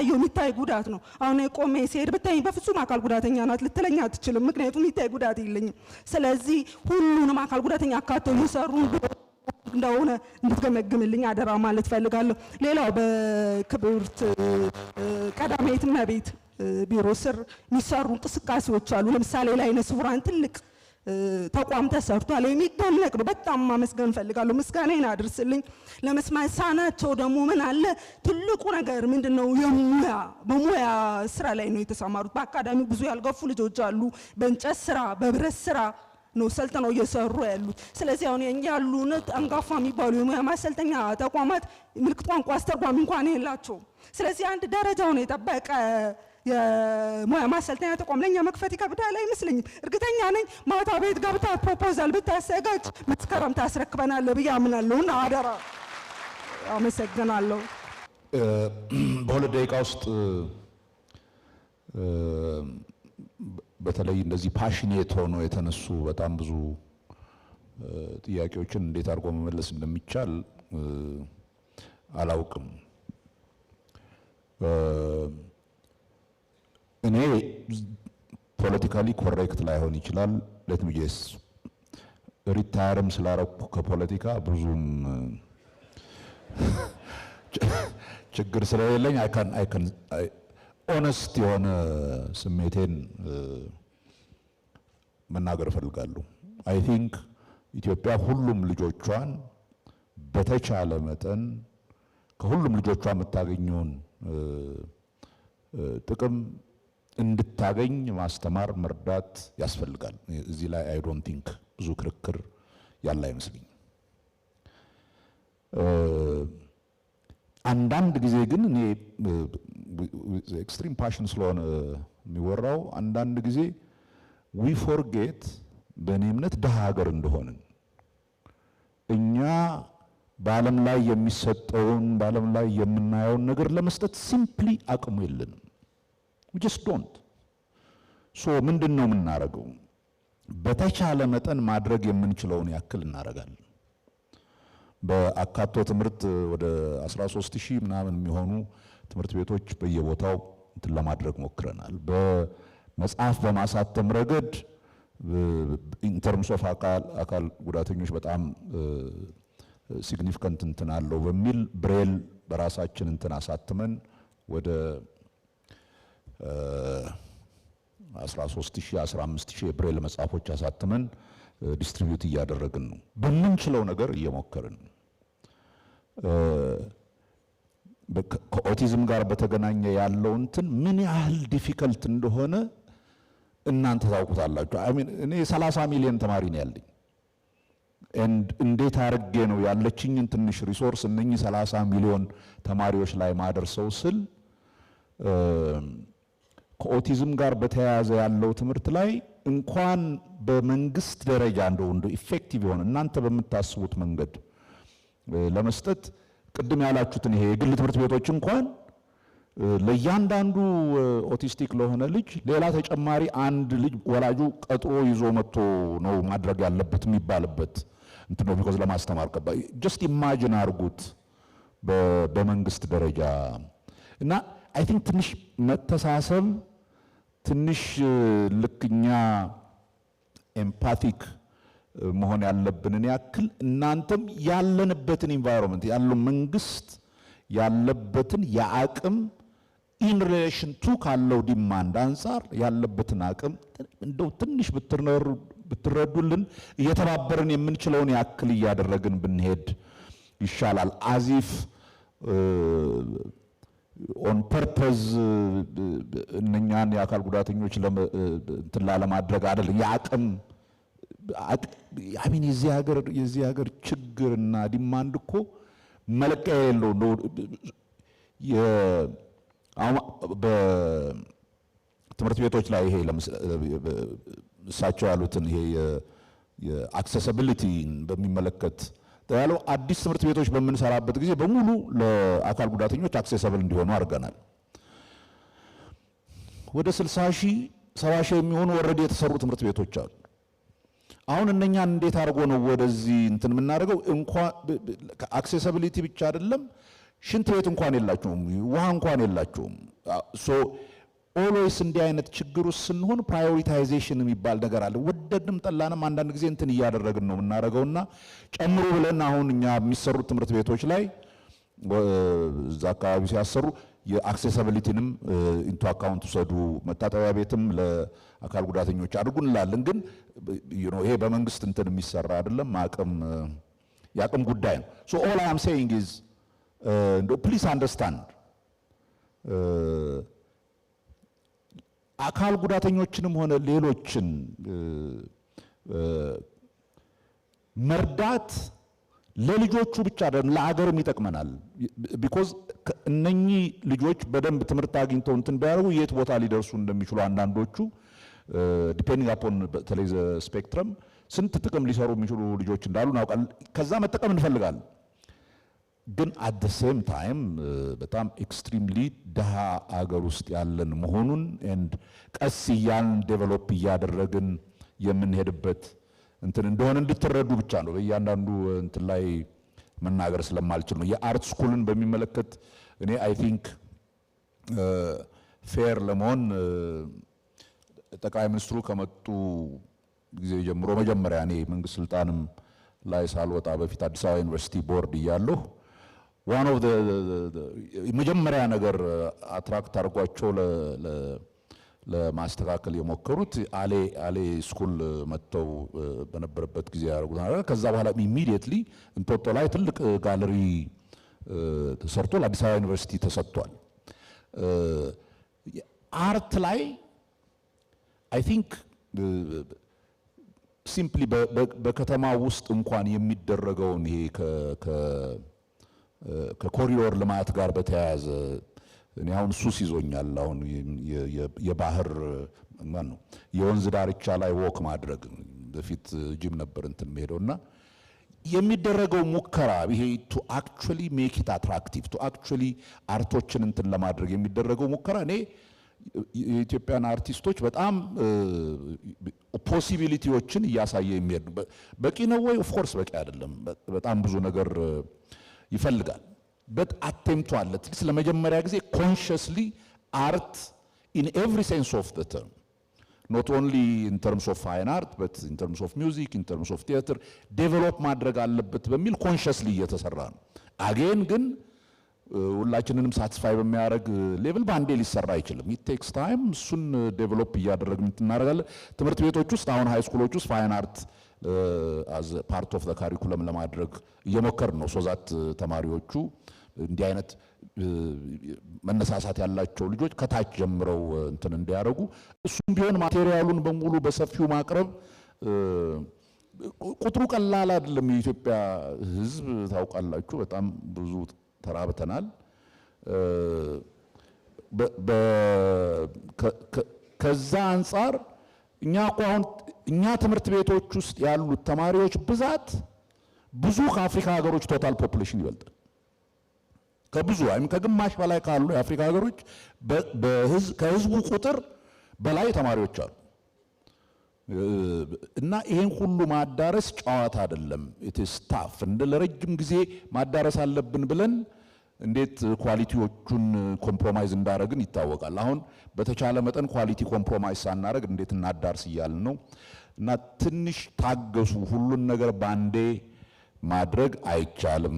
የሚታይ ጉዳት ነው። አሁን ቆሜ ሲሄድ ብታይ በፍጹም አካል ጉዳተኛ ናት ልትለኝ አትችልም፣ ምክንያቱም የሚታይ ጉዳት የለኝም። ስለዚህ ሁሉንም አካል ጉዳተኛ አካተው እየሰሩ እንደሆነ እንድትገመግምልኝ አደራ ማለት ፈልጋለሁ። ሌላው በክብርት ቀዳማዊት እመቤት ቢሮ ስር የሚሰሩ እንቅስቃሴዎች አሉ። ለምሳሌ ለዓይነ ስውራን ትልቅ ተቋም ተሰርቷል። የሚደነቅ ነው። በጣም ማመስገን ፈልጋለሁ። ምስጋናዬን አድርስልኝ። ለመስማት ሳናቸው ደግሞ ምን አለ ትልቁ ነገር ምንድነው? በሙያ ስራ ላይ ነው የተሰማሩት። በአካዳሚ ብዙ ያልገፉ ልጆች አሉ። በእንጨት ስራ፣ በብረት ስራ ነው ሰልጥነው እየሰሩ ያሉት። ስለዚህ አሁን ያሉት አንጋፋ የሚባሉ የሙያ ማሰልጠኛ ተቋማት ምልክት ቋንቋ አስተርጓሚ እንኳን የላቸውም። ስለዚህ አንድ ደረጃውን የጠበቀ የሙያ ማሰልጠኛ ተቋም ለኛ መክፈት ይከብዳል አይመስለኝም። እርግጠኛ ነኝ ማታ ቤት ገብታ ፕሮፖዛል ብታዘጋጅ መስከረም ታስረክበናል ብዬ አምናለሁና አደራ። አመሰግናለሁ። በሁለት ደቂቃ ውስጥ በተለይ እንደዚህ ፓሽኔት ሆኖ የተነሱ በጣም ብዙ ጥያቄዎችን እንዴት አድርጎ መመለስ እንደሚቻል አላውቅም። እኔ ፖለቲካሊ ኮሬክት ላይሆን ይችላል። ለትምጄስ ሪታየርም ስላረኩ ከፖለቲካ ብዙም ችግር ስለሌለኝ አይከን ኦነስት የሆነ ስሜቴን መናገር እፈልጋለሁ። አይ ቲንክ ኢትዮጵያ ሁሉም ልጆቿን በተቻለ መጠን ከሁሉም ልጆቿ የምታገኘውን ጥቅም እንድታገኝ ማስተማር፣ መርዳት ያስፈልጋል። እዚህ ላይ አይ ዶንት ቲንክ ብዙ ክርክር ያለ አይመስልኝም። አንዳንድ ጊዜ ግን እኔ ኤክስትሪም ፓሽን ስለሆነ የሚወራው አንዳንድ ጊዜ ዊ ፎርጌት በእኔ እምነት ድሃ ሀገር እንደሆንን እኛ በዓለም ላይ የሚሰጠውን በዓለም ላይ የምናየውን ነገር ለመስጠት ሲምፕሊ አቅሙ የለንም። we just don't so ምንድን ነው የምናደርገው? በተቻለ መጠን ማድረግ የምንችለውን ያክል እናደርጋለን። በአካቶ ትምህርት ወደ 13000 ምናምን የሚሆኑ ትምህርት ቤቶች በየቦታው እንትን ለማድረግ ሞክረናል። በመጽሐፍ በማሳተም ረገድ ኢንተርምስ ኦፍ አካል ጉዳተኞች በጣም ሲግኒፊካንት እንትን አለው በሚል ብሬል በራሳችን እንትን አሳትመን ወደ 13000 15000 የብሬል መጽሐፎች አሳትመን ዲስትሪቢዩት እያደረግን ነው። በምንችለው ነገር እየሞከርን ከኦቲዝም ጋር በተገናኘ ያለው እንትን ምን ያህል ዲፊከልት እንደሆነ እናንተ ታውቁታላችሁ። እኔ 30 ሚሊዮን ተማሪ ነው ያለኝ። እንዴት አድርጌ ነው ያለችኝን ትንሽ ሪሶርስ እነኚህ 30 ሚሊዮን ተማሪዎች ላይ ማደርሰው ስል ከኦቲዝም ጋር በተያያዘ ያለው ትምህርት ላይ እንኳን በመንግስት ደረጃ እንደው ኢፌክቲቭ የሆነ እናንተ በምታስቡት መንገድ ለመስጠት ቅድም ያላችሁትን ይሄ የግል ትምህርት ቤቶች እንኳን ለእያንዳንዱ ኦቲስቲክ ለሆነ ልጅ ሌላ ተጨማሪ አንድ ልጅ ወላጁ ቀጥሮ ይዞ መጥቶ ነው ማድረግ ያለበት የሚባልበት እንትን ነው። ቢኮዝ ለማስተማር ጀስት ኢማጂን አርጉት በመንግስት ደረጃ እና አይ ቲንክ ትንሽ መተሳሰብ ትንሽ ልክኛ ኤምፓቲክ መሆን ያለብንን ያክል እናንተም ያለንበትን ኢንቫይሮንመንት ያለው መንግስት ያለበትን የአቅም ኢን ሪሌሽን ቱ ካለው ዲማንድ አንፃር ያለበትን አቅም እንደው ትንሽ ብትረዱልን እየተባበርን የምንችለውን ያክል እያደረግን ብንሄድ ይሻላል። አዚፍ ኦን ፐርፐዝ እነኛን የአካል ጉዳተኞች ለማድረግ አይደለም። የአቅም አሚን የዚህ ሀገር ችግርና ዲማንድ እኮ መለቂያ የሌለው ነው። በትምህርት ቤቶች ላይ ይሄ እሳቸው ያሉትን ይሄ የአክሰሲቢሊቲን በሚመለከት ያለው አዲስ ትምህርት ቤቶች በምንሰራበት ጊዜ በሙሉ ለአካል ጉዳተኞች አክሴሰብል እንዲሆኑ አድርገናል። ወደ 60,000 70,000 የሚሆኑ ወረድ የተሰሩ ትምህርት ቤቶች አሉ። አሁን እነኛን እንዴት አድርጎ ነው ወደዚህ እንትን የምናደርገው? እንኳን አክሴሲቢሊቲ ብቻ አይደለም፣ ሽንት ቤት እንኳን የላቸውም፣ ውሃ እንኳን የላቸውም። ሶ ኦልዌይስ እንዲህ አይነት ችግር ውስጥ ስንሆን ፕራዮሪታይዜሽን የሚባል ነገር አለ። ወደድንም ጠላንም አንዳንድ ጊዜ እንትን እያደረግን ነው የምናደርገውና ጨምሮ ብለን አሁን እኛ የሚሰሩት ትምህርት ቤቶች ላይ እዛ አካባቢ ሲያሰሩ የአክሴሲቢሊቲንም ኢንቱ አካውንት ውሰዱ፣ መታጠቢያ ቤትም ለአካል ጉዳተኞች አድርጉ እንላለን። ግን ይሄ በመንግስት እንትን የሚሰራ አይደለም፣ የአቅም ጉዳይ ነው። ሶ ኦል አይ አም ሴይንግ ኢዝ ፕሊዝ አንደርስታንድ አካል ጉዳተኞችንም ሆነ ሌሎችን መርዳት ለልጆቹ ብቻ አይደለም ለአገርም ይጠቅመናል። ቢኮዝ እነኚህ ልጆች በደንብ ትምህርት አግኝተው እንትን ቢያደርጉ የት ቦታ ሊደርሱ እንደሚችሉ አንዳንዶቹ ዲፔንዲንግ አፖን በተለይ ስፔክትረም ስንት ጥቅም ሊሰሩ የሚችሉ ልጆች እንዳሉ እናውቃለን። ከዛ መጠቀም እንፈልጋለን። ግን አት ዘ ሴም ታይም በጣም ኤክስትሪምሊ ድሃ አገር ውስጥ ያለን መሆኑን ኤንድ ቀስ እያልን ዴቨሎፕ እያደረግን የምንሄድበት እንትን እንደሆነ እንድትረዱ ብቻ ነው። በእያንዳንዱ እንትን ላይ መናገር ስለማልችል ነው። የአርት ስኩልን በሚመለከት እኔ አይ ቲንክ ፌር ለመሆን ጠቅላይ ሚኒስትሩ ከመጡ ጊዜ ጀምሮ መጀመሪያ እኔ መንግስት ስልጣንም ላይ ሳልወጣ በፊት አዲስ አበባ ዩኒቨርሲቲ ቦርድ እያለሁ ዋን ኦፍ መጀመሪያ ነገር አትራክት አድርጓቸው ለማስተካከል የሞከሩት አሌ ስኩል መጥተው በነበረበት ጊዜ ያደርጉት ነገር። ከዛ በኋላ ኢሚዲየትሊ እንጦጦ ላይ ትልቅ ጋለሪ ተሰርቶ ለአዲስ አበባ ዩኒቨርሲቲ ተሰጥቷል። አርት ላይ አይ ቲንክ ሲምፕሊ በከተማ ውስጥ እንኳን የሚደረገውን ይሄ ከኮሪዶር ልማት ጋር በተያያዘ እኔ አሁን ሱስ ይዞኛል። አሁን የባህር ማን ነው የወንዝ ዳርቻ ላይ ወክ ማድረግ በፊት ጂም ነበር እንትን መሄደውና የሚደረገው ሙከራ ይሄ ቱ አክቹሊ ሜክ ኢት አትራክቲቭ ቱ አክቹሊ አርቶችን እንትን ለማድረግ የሚደረገው ሙከራ እኔ የኢትዮጵያን አርቲስቶች በጣም ፖሲቢሊቲዎችን እያሳየ የሚሄድ በቂ ነው ወይ? ኦፍ ኮርስ በቂ አይደለም። በጣም ብዙ ነገር ይፈልጋል። በት አቴምፕቱ አለ ለመጀመሪያ ጊዜ ኮንሽስሊ አርት ኢን ኤቭሪ ሴንስ ኦፍ ዘ ተርም ኖት ኦንሊ ኢን ተርምስ ኦፍ ፋይን አርት በት ኢን ተርምስ ኦፍ ሚውዚክ ኢን ተርምስ ኦፍ ቲያትር ዴቨሎፕ ማድረግ አለበት በሚል ኮንሽስሊ እየተሰራ ነው። አጌን ግን ሁላችንንም ሳቲስፋይ በሚያደርግ ሌቭል በአንዴ ሊሰራ አይችልም። ኢት ቴክስ ታይም። እሱን ዴቨሎፕ እያደረግን እናደርጋለን። ትምህርት ቤቶች ውስጥ አሁን ሃይ ስኩሎች ውስጥ ፋይን አርት አዝ ፓርት ኦፍ ዘ ካሪኩለም ለማድረግ እየሞከርን ነው። ሶዛት ተማሪዎቹ እንዲህ አይነት መነሳሳት ያላቸው ልጆች ከታች ጀምረው እንትን እንዲያደርጉ እሱም ቢሆን ማቴሪያሉን በሙሉ በሰፊው ማቅረብ ቁጥሩ ቀላል አይደለም። የኢትዮጵያ ሕዝብ ታውቃላችሁ በጣም ብዙ ተራብተናል። ከዛ አንጻር እኛ ትምህርት ቤቶች ውስጥ ያሉት ተማሪዎች ብዛት ብዙ ከአፍሪካ ሀገሮች ቶታል ፖፑሌሽን ይበልጣል። ከብዙ ወይም ከግማሽ በላይ ካሉ የአፍሪካ ሀገሮች ከህዝቡ ቁጥር በላይ ተማሪዎች አሉ። እና ይሄን ሁሉ ማዳረስ ጨዋታ አይደለም። ኢት ኢዝ ታፍ እንደ ለረጅም ጊዜ ማዳረስ አለብን ብለን እንዴት ኳሊቲዎቹን ኮምፕሮማይዝ እንዳደረግን ይታወቃል። አሁን በተቻለ መጠን ኳሊቲ ኮምፕሮማይዝ ሳናደርግ እንዴት እናዳርስ እያልን ነው። እና ትንሽ ታገሱ። ሁሉን ነገር ባንዴ ማድረግ አይቻልም።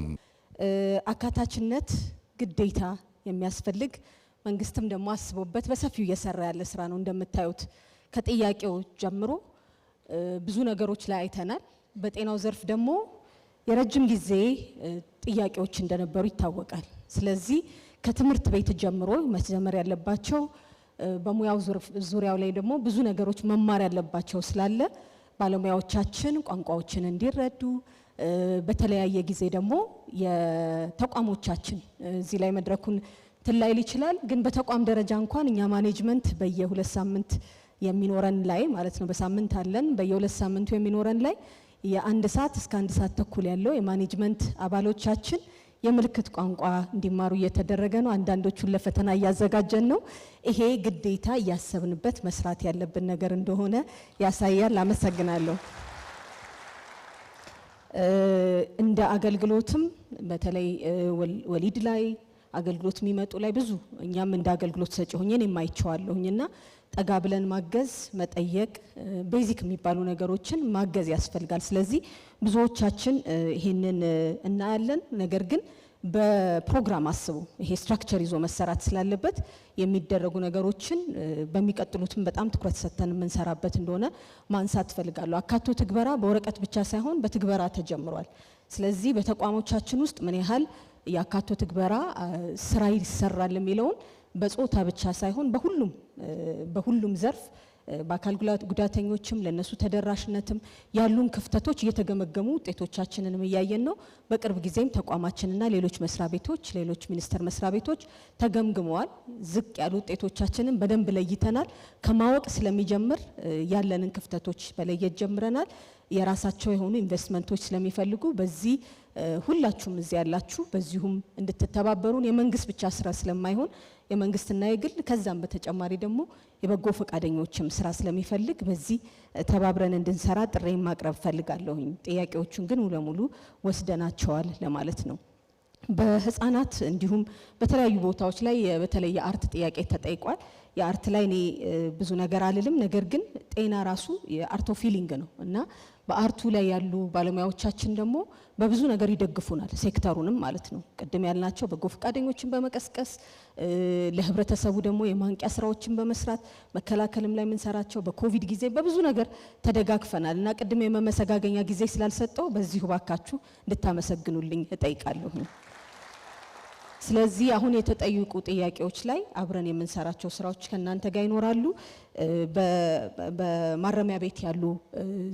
አካታችነት ግዴታ የሚያስፈልግ መንግስትም ደግሞ አስቦበት በሰፊው እየሰራ ያለ ስራ ነው። እንደምታዩት ከጥያቄው ጀምሮ ብዙ ነገሮች ላይ አይተናል። በጤናው ዘርፍ ደግሞ የረጅም ጊዜ ጥያቄዎች እንደነበሩ ይታወቃል። ስለዚህ ከትምህርት ቤት ጀምሮ መጀመር ያለባቸው በሙያው ዙሪያው ላይ ደግሞ ብዙ ነገሮች መማር ያለባቸው ስላለ ባለሙያዎቻችን ቋንቋዎችን እንዲረዱ በተለያየ ጊዜ ደግሞ የተቋሞቻችን እዚህ ላይ መድረኩን ትላይል ይችላል። ግን በተቋም ደረጃ እንኳን እኛ ማኔጅመንት በየ2 ሳምንት የሚኖረን ላይ ማለት ነው በሳምንት አለን በየ2 ሳምንቱ የሚኖረን ላይ የ1 ሰዓት እስከ 1 ሰዓት ተኩል ያለው የማኔጅመንት አባሎቻችን የምልክት ቋንቋ እንዲማሩ እየተደረገ ነው። አንዳንዶቹን ለፈተና እያዘጋጀን ነው። ይሄ ግዴታ እያሰብንበት መስራት ያለብን ነገር እንደሆነ ያሳያል። አመሰግናለሁ። እንደ አገልግሎትም በተለይ ወሊድ ላይ አገልግሎት የሚመጡ ላይ ብዙ እኛም እንደ አገልግሎት ሰጪ ሆኜን የማይቸዋለሁኝና ጠጋ ብለን ማገዝ መጠየቅ ቤዚክ የሚባሉ ነገሮችን ማገዝ ያስፈልጋል። ስለዚህ ብዙዎቻችን ይሄንን እናያለን። ነገር ግን በፕሮግራም አስቡ ይሄ ስትራክቸር ይዞ መሰራት ስላለበት የሚደረጉ ነገሮችን በሚቀጥሉትም በጣም ትኩረት ሰጥተን የምንሰራበት እንደሆነ ማንሳት ፈልጋለሁ። አካቶ ትግበራ በወረቀት ብቻ ሳይሆን በትግበራ ተጀምሯል። ስለዚህ በተቋሞቻችን ውስጥ ምን ያህል የአካቶ ትግበራ ስራ ይሰራል የሚለውን በጾታ ብቻ ሳይሆን በሁሉም ዘርፍ በአካል ጉዳተኞችም ለነሱ ተደራሽነትም ያሉን ክፍተቶች እየተገመገሙ ውጤቶቻችንንም እያየን ነው። በቅርብ ጊዜም ተቋማችንና ሌሎች መስሪያ ቤቶች ሌሎች ሚኒስቴር መስሪያ ቤቶች ተገምግመዋል። ዝቅ ያሉ ውጤቶቻችንን በደንብ ለይተናል። ከማወቅ ስለሚጀምር ያለንን ክፍተቶች በለየት ጀምረናል። የራሳቸው የሆኑ ኢንቨስትመንቶች ስለሚፈልጉ በዚህ ሁላችሁም እዚህ ያላችሁ በዚሁም እንድትተባበሩን የመንግስት ብቻ ስራ ስለማይሆን የመንግስትና የግል ከዛም በተጨማሪ ደግሞ የበጎ ፈቃደኞችም ስራ ስለሚፈልግ በዚህ ተባብረን እንድንሰራ ጥሬን ማቅረብ ፈልጋለሁኝ። ጥያቄዎቹን ግን ሙሉ ለሙሉ ወስደናቸዋል ለማለት ነው። በህፃናት እንዲሁም በተለያዩ ቦታዎች ላይ በተለይ የአርት ጥያቄ ተጠይቋል። የአርት ላይ እኔ ብዙ ነገር አልልም። ነገር ግን ጤና ራሱ የአርት ኦፍ ፊሊንግ ነው እና በአርቱ ላይ ያሉ ባለሙያዎቻችን ደግሞ በብዙ ነገር ይደግፉናል፣ ሴክተሩንም ማለት ነው። ቅድም ያልናቸው በጎ ፈቃደኞችን በመቀስቀስ ለህብረተሰቡ ደግሞ የማንቂያ ስራዎችን በመስራት መከላከልም ላይ የምንሰራቸው በኮቪድ ጊዜ በብዙ ነገር ተደጋግፈናል እና ቅድም የመመሰጋገኛ ጊዜ ስላልሰጠው በዚሁ ባካችሁ እንድታመሰግኑልኝ እጠይቃለሁ። ስለዚህ አሁን የተጠየቁ ጥያቄዎች ላይ አብረን የምንሰራቸው ስራዎች ከናንተ ጋር ይኖራሉ። በማረሚያ ቤት ያሉ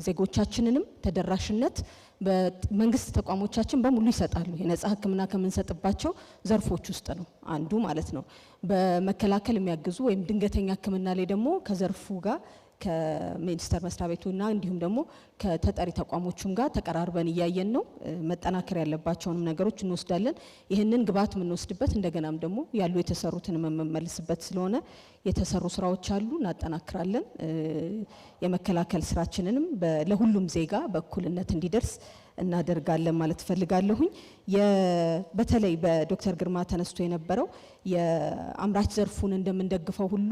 ዜጎቻችንንም ተደራሽነት በመንግስት ተቋሞቻችን በሙሉ ይሰጣሉ። የነጻ ሕክምና ከምንሰጥባቸው ዘርፎች ውስጥ ነው አንዱ ማለት ነው። በመከላከል የሚያግዙ ወይም ድንገተኛ ሕክምና ላይ ደግሞ ከዘርፉ ጋር ከሚኒስቴር መስሪያ ቤቱና እንዲሁም ደግሞ ከተጠሪ ተቋሞቹም ጋር ተቀራርበን እያየን ነው። መጠናከር ያለባቸውንም ነገሮች እንወስዳለን። ይህንን ግብዓት የምንወስድበት እንደገናም ደግሞ ያሉ የተሰሩትን የምንመልስበት ስለሆነ የተሰሩ ስራዎች አሉ፣ እናጠናክራለን። የመከላከል ስራችንንም ለሁሉም ዜጋ በእኩልነት እንዲደርስ እናደርጋለን ማለት ፈልጋለሁኝ። በተለይ በዶክተር ግርማ ተነስቶ የነበረው የአምራች ዘርፉን እንደምንደግፈው ሁሉ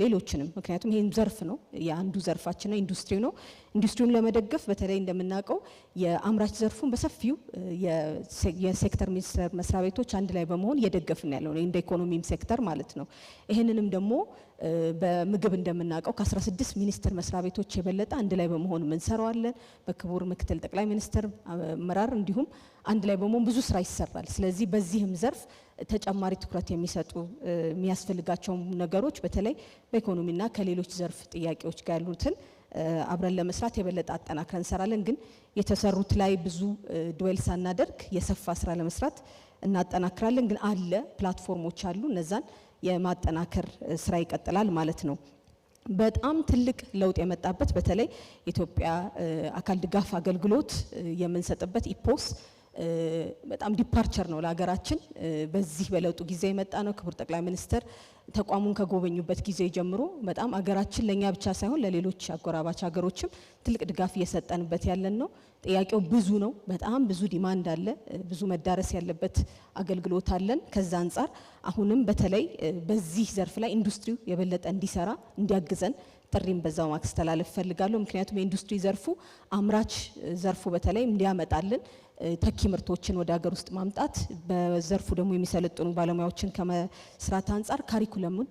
ሌሎችንም ምክንያቱም ይሄን ዘርፍ ነው የአንዱ ዘርፋችን ነው ኢንዱስትሪ ነው። ኢንዱስትሪውን ለመደገፍ በተለይ እንደምናውቀው የአምራች ዘርፉን በሰፊው የሴክተር ሚኒስቴር መስሪያ ቤቶች አንድ ላይ በመሆን እየደገፍን ያለው እንደ ኢኮኖሚም ሴክተር ማለት ነው። ይሄንንም ደግሞ በምግብ እንደምናውቀው ከ16 ሚኒስቴር መስሪያ ቤቶች የበለጠ አንድ ላይ በመሆን እንሰራዋለን። በክቡር ምክትል ጠቅላይ ሚኒስትር አመራር እንዲሁም አንድ ላይ በመሆን ብዙ ስራ ይሰራል። ስለዚህ በዚህም ዘርፍ ተጨማሪ ትኩረት የሚሰጡ የሚያስፈልጋቸው ነገሮች በተለይ በኢኮኖሚና ከሌሎች ዘርፍ ጥያቄዎች ጋር ያሉትን አብረን ለመስራት የበለጠ አጠናክረን እንሰራለን። ግን የተሰሩት ላይ ብዙ ድዌል ሳናደርግ የሰፋ ስራ ለመስራት እናጠናክራለን። ግን አለ ፕላትፎርሞች አሉ፣ እነዛን የማጠናከር ስራ ይቀጥላል ማለት ነው። በጣም ትልቅ ለውጥ የመጣበት በተለይ ኢትዮጵያ አካል ድጋፍ አገልግሎት የምንሰጥበት ኢፖስ በጣም ዲፓርቸር ነው ለሀገራችን። በዚህ በለውጡ ጊዜ የመጣ ነው። ክቡር ጠቅላይ ሚኒስትር ተቋሙን ከጎበኙበት ጊዜ ጀምሮ በጣም ሀገራችን ለኛ ብቻ ሳይሆን ለሌሎች አጎራባች ሀገሮችም ትልቅ ድጋፍ እየሰጠንበት ያለን ነው። ጥያቄው ብዙ ነው። በጣም ብዙ ዲማንድ አለ። ብዙ መዳረስ ያለበት አገልግሎት አለን። ከዛ አንጻር አሁንም በተለይ በዚህ ዘርፍ ላይ ኢንዱስትሪው የበለጠ እንዲሰራ እንዲያግዘን ጥሪም በዛው ማስተላለፍ ፈልጋለሁ። ምክንያቱም የኢንዱስትሪ ዘርፉ አምራች ዘርፉ በተለይ እንዲያመጣልን ተኪ ምርቶችን ወደ ሀገር ውስጥ ማምጣት በዘርፉ ደግሞ የሚሰለጥኑ ባለሙያዎችን ከመስራት አንጻር ካሪኩለሙን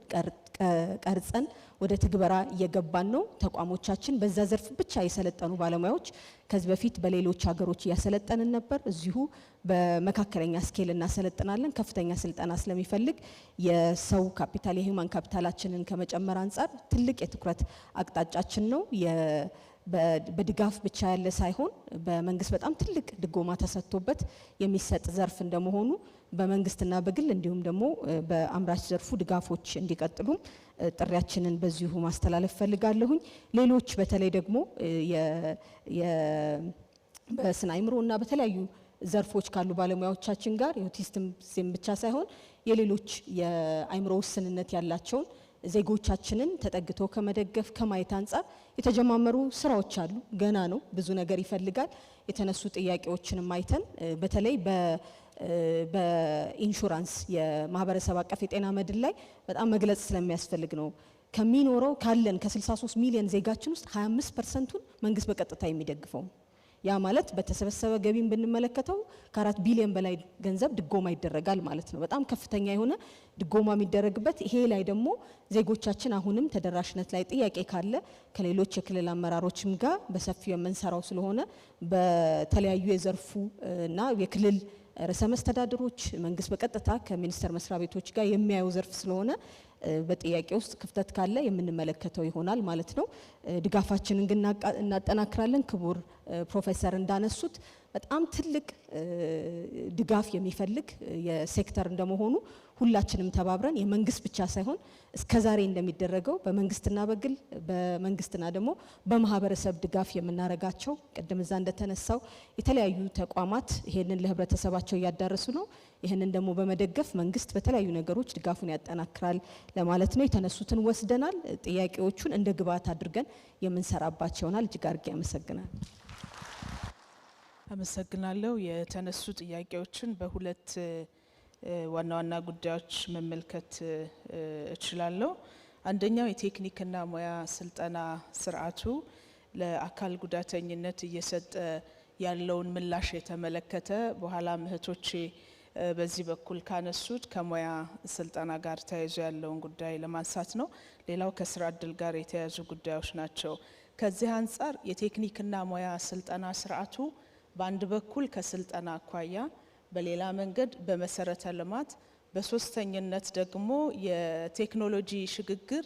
ቀርጸን ወደ ትግበራ እየገባን ነው። ተቋሞቻችን በዛ ዘርፍ ብቻ የሰለጠኑ ባለሙያዎች ከዚህ በፊት በሌሎች ሀገሮች እያሰለጠንን ነበር። እዚሁ በመካከለኛ ስኬል እናሰለጥናለን። ከፍተኛ ስልጠና ስለሚፈልግ የሰው ካፒታል የሂውማን ካፒታላችንን ከመጨመር አንጻር ትልቅ የትኩረት አቅጣጫችን ነው። በድጋፍ ብቻ ያለ ሳይሆን በመንግስት በጣም ትልቅ ድጎማ ተሰጥቶበት የሚሰጥ ዘርፍ እንደመሆኑ በመንግስትና በግል እንዲሁም ደግሞ በአምራች ዘርፉ ድጋፎች እንዲቀጥሉም ጥሪያችንን በዚሁ ማስተላለፍ ፈልጋለሁኝ። ሌሎች በተለይ ደግሞ በስነ አእምሮና በተለያዩ ዘርፎች ካሉ ባለሙያዎቻችን ጋር የኦቲስቲዝም ብቻ ሳይሆን የሌሎች የአእምሮ ውስንነት ያላቸውን ዜጎቻችንን ተጠግቶ ከመደገፍ ከማየት አንጻር የተጀማመሩ ስራዎች አሉ። ገና ነው፣ ብዙ ነገር ይፈልጋል። የተነሱ ጥያቄዎችንም አይተን በተለይ በኢንሹራንስ የማህበረሰብ አቀፍ የጤና መድን ላይ በጣም መግለጽ ስለሚያስፈልግ ነው። ከሚኖረው ካለን ከ63 ሚሊዮን ዜጋችን ውስጥ 25%ቱን መንግስት በቀጥታ የሚደግፈው ያ ማለት በተሰበሰበ ገቢን ብንመለከተው ከ4 ቢሊዮን በላይ ገንዘብ ድጎማ ይደረጋል ማለት ነው። በጣም ከፍተኛ የሆነ ድጎማ የሚደረግበት ይሄ ላይ ደግሞ ዜጎቻችን አሁንም ተደራሽነት ላይ ጥያቄ ካለ ከሌሎች የክልል አመራሮችም ጋር በሰፊው የምንሰራው ስለሆነ በተለያዩ የዘርፉ እና የክልል ርዕሰ መስተዳድሮች መንግስት በቀጥታ ከሚኒስቴር መስሪያ ቤቶች ጋር የሚያየው ዘርፍ ስለሆነ በጥያቄ ውስጥ ክፍተት ካለ የምንመለከተው ይሆናል ማለት ነው። ድጋፋችንን ግን እናጠናክራለን። ክቡር ፕሮፌሰር እንዳነሱት በጣም ትልቅ ድጋፍ የሚፈልግ የሴክተር እንደመሆኑ ሁላችንም ተባብረን የመንግስት ብቻ ሳይሆን እስከዛሬ እንደሚደረገው በመንግስትና በግል በመንግስትና ደግሞ በማህበረሰብ ድጋፍ የምናረጋቸው ቅድም እዛ እንደተነሳው የተለያዩ ተቋማት ይሄንን ለህብረተሰባቸው እያዳረሱ ነው። ይሄንን ደግሞ በመደገፍ መንግስት በተለያዩ ነገሮች ድጋፉን ያጠናክራል ለማለት ነው። የተነሱትን ወስደናል። ጥያቄዎቹን እንደ ግብዓት አድርገን የምንሰራባቸው ይሆናል። እጅግ አድርጌ አመሰግናለሁ። አመሰግናለሁ። የተነሱ ጥያቄዎችን በሁለት ዋና ዋና ጉዳዮች መመልከት እችላለሁ። አንደኛው የቴክኒክና ሙያ ስልጠና ስርዓቱ ለአካል ጉዳተኝነት እየሰጠ ያለውን ምላሽ የተመለከተ በኋላ እህቶቼ በዚህ በኩል ካነሱት ከሙያ ስልጠና ጋር ተያይዞ ያለውን ጉዳይ ለማንሳት ነው። ሌላው ከስራ እድል ጋር የተያያዙ ጉዳዮች ናቸው። ከዚህ አንጻር የቴክኒክና ሙያ ስልጠና ስርዓቱ በአንድ በኩል ከስልጠና አኳያ፣ በሌላ መንገድ በመሰረተ ልማት፣ በሶስተኝነት ደግሞ የቴክኖሎጂ ሽግግር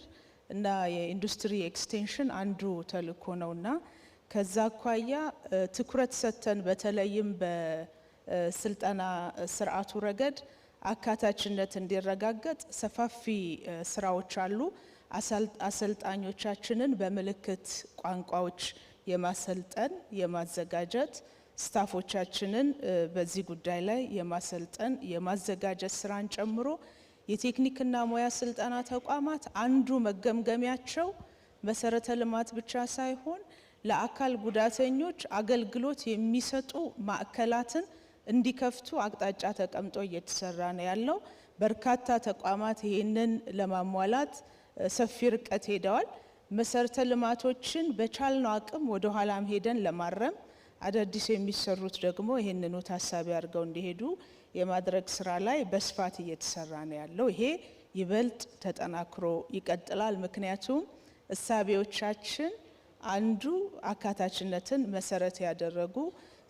እና የኢንዱስትሪ ኤክስቴንሽን አንዱ ተልእኮ ነውና ከዛ አኳያ ትኩረት ሰጥተን በተለይም በስልጠና ስርዓቱ ረገድ አካታችነት እንዲረጋገጥ ሰፋፊ ስራዎች አሉ። አሰልጣኞቻችንን በምልክት ቋንቋዎች የማሰልጠን የማዘጋጀት፣ ስታፎቻችንን በዚህ ጉዳይ ላይ የማሰልጠን የማዘጋጀት ስራን ጨምሮ የቴክኒክና ሙያ ስልጠና ተቋማት አንዱ መገምገሚያቸው መሰረተ ልማት ብቻ ሳይሆን ለአካል ጉዳተኞች አገልግሎት የሚሰጡ ማዕከላትን እንዲከፍቱ አቅጣጫ ተቀምጦ እየተሰራ ነው ያለው። በርካታ ተቋማት ይህንን ለማሟላት ሰፊ ርቀት ሄደዋል። መሰረተ ልማቶችን በቻልነው አቅም ወደ ኋላም ሄደን ለማረም አዳዲስ የሚሰሩት ደግሞ ይህንኑ ታሳቢ አድርገው እንዲሄዱ የማድረግ ስራ ላይ በስፋት እየተሰራ ነው ያለው። ይሄ ይበልጥ ተጠናክሮ ይቀጥላል። ምክንያቱም እሳቤዎቻችን አንዱ አካታችነትን መሰረት ያደረጉ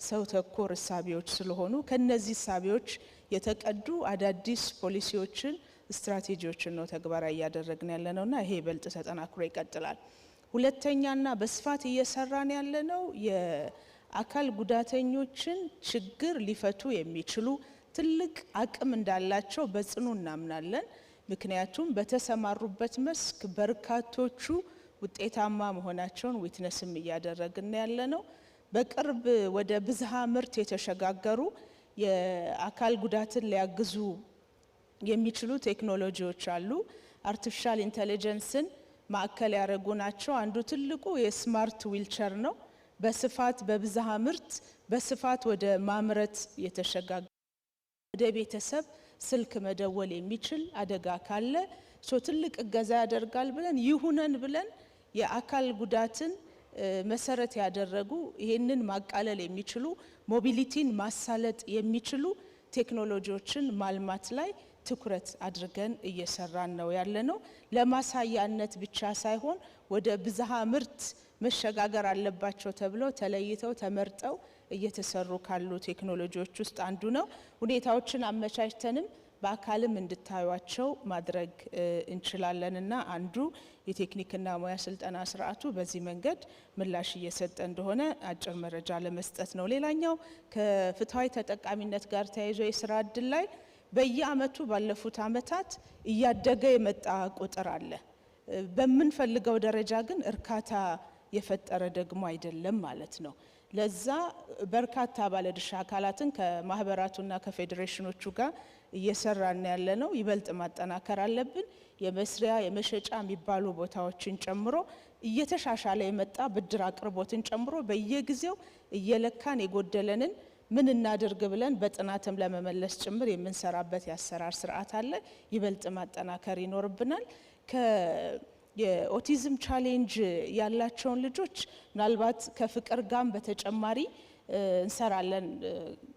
ሰው ተኮር እሳቤዎች ስለሆኑ ከነዚህ እሳቤዎች የተቀዱ አዳዲስ ፖሊሲዎችን ስትራቴጂዎችን ነው ተግባራዊ እያደረግን ያለነውና ይሄ ይበልጥ ተጠናክሮ ይቀጥላል። ሁለተኛና በስፋት እየሰራን ያለነው የአካል ጉዳተኞችን ችግር ሊፈቱ የሚችሉ ትልቅ አቅም እንዳላቸው በጽኑ እናምናለን። ምክንያቱም በተሰማሩበት መስክ በርካቶቹ ውጤታማ መሆናቸውን ዊትነስም እያደረግን ያለነው። በቅርብ ወደ ብዝሃ ምርት የተሸጋገሩ የአካል ጉዳትን ሊያግዙ የሚችሉ ቴክኖሎጂዎች አሉ። አርቲፊሻል ኢንተለጀንስን ማዕከል ያደረጉ ናቸው። አንዱ ትልቁ የስማርት ዊልቸር ነው። በስፋት በብዝሃ ምርት በስፋት ወደ ማምረት የተሸጋገሩ ወደ ቤተሰብ ስልክ መደወል የሚችል አደጋ ካለ ትልቅ እገዛ ያደርጋል ብለን ይሁነን ብለን የአካል ጉዳትን መሰረት ያደረጉ ይሄንን ማቃለል የሚችሉ ሞቢሊቲን ማሳለጥ የሚችሉ ቴክኖሎጂዎችን ማልማት ላይ ትኩረት አድርገን እየሰራን ነው ያለነው። ለማሳያነት ብቻ ሳይሆን ወደ ብዝሃ ምርት መሸጋገር አለባቸው ተብለው ተለይተው ተመርጠው እየተሰሩ ካሉ ቴክኖሎጂዎች ውስጥ አንዱ ነው። ሁኔታዎችን አመቻችተንም በአካልም እንድታዩቸው ማድረግ እንችላለንና አንዱ የቴክኒክና ሙያ ስልጠና ስርዓቱ በዚህ መንገድ ምላሽ እየሰጠ እንደሆነ አጭር መረጃ ለመስጠት ነው። ሌላኛው ከፍትሃዊ ተጠቃሚነት ጋር ተያይዞ የስራ እድል ላይ በየአመቱ ባለፉት አመታት እያደገ የመጣ ቁጥር አለ። በምንፈልገው ደረጃ ግን እርካታ የፈጠረ ደግሞ አይደለም ማለት ነው። ለዛ በርካታ ባለድርሻ አካላትን ከማህበራቱና ከፌዴሬሽኖቹ ጋር እየሰራን ያለ ነው። ይበልጥ ማጠናከር አለብን። የመስሪያ የመሸጫ የሚባሉ ቦታዎችን ጨምሮ እየተሻሻለ የመጣ ብድር አቅርቦትን ጨምሮ በየጊዜው እየለካን የጎደለንን ምን እናድርግ ብለን በጥናትም ለመመለስ ጭምር የምንሰራበት የአሰራር ስርዓት አለ። ይበልጥ ማጠናከር ይኖርብናል። የኦቲዝም ቻሌንጅ ያላቸውን ልጆች ምናልባት ከፍቅር ጋር በተጨማሪ እንሰራለን።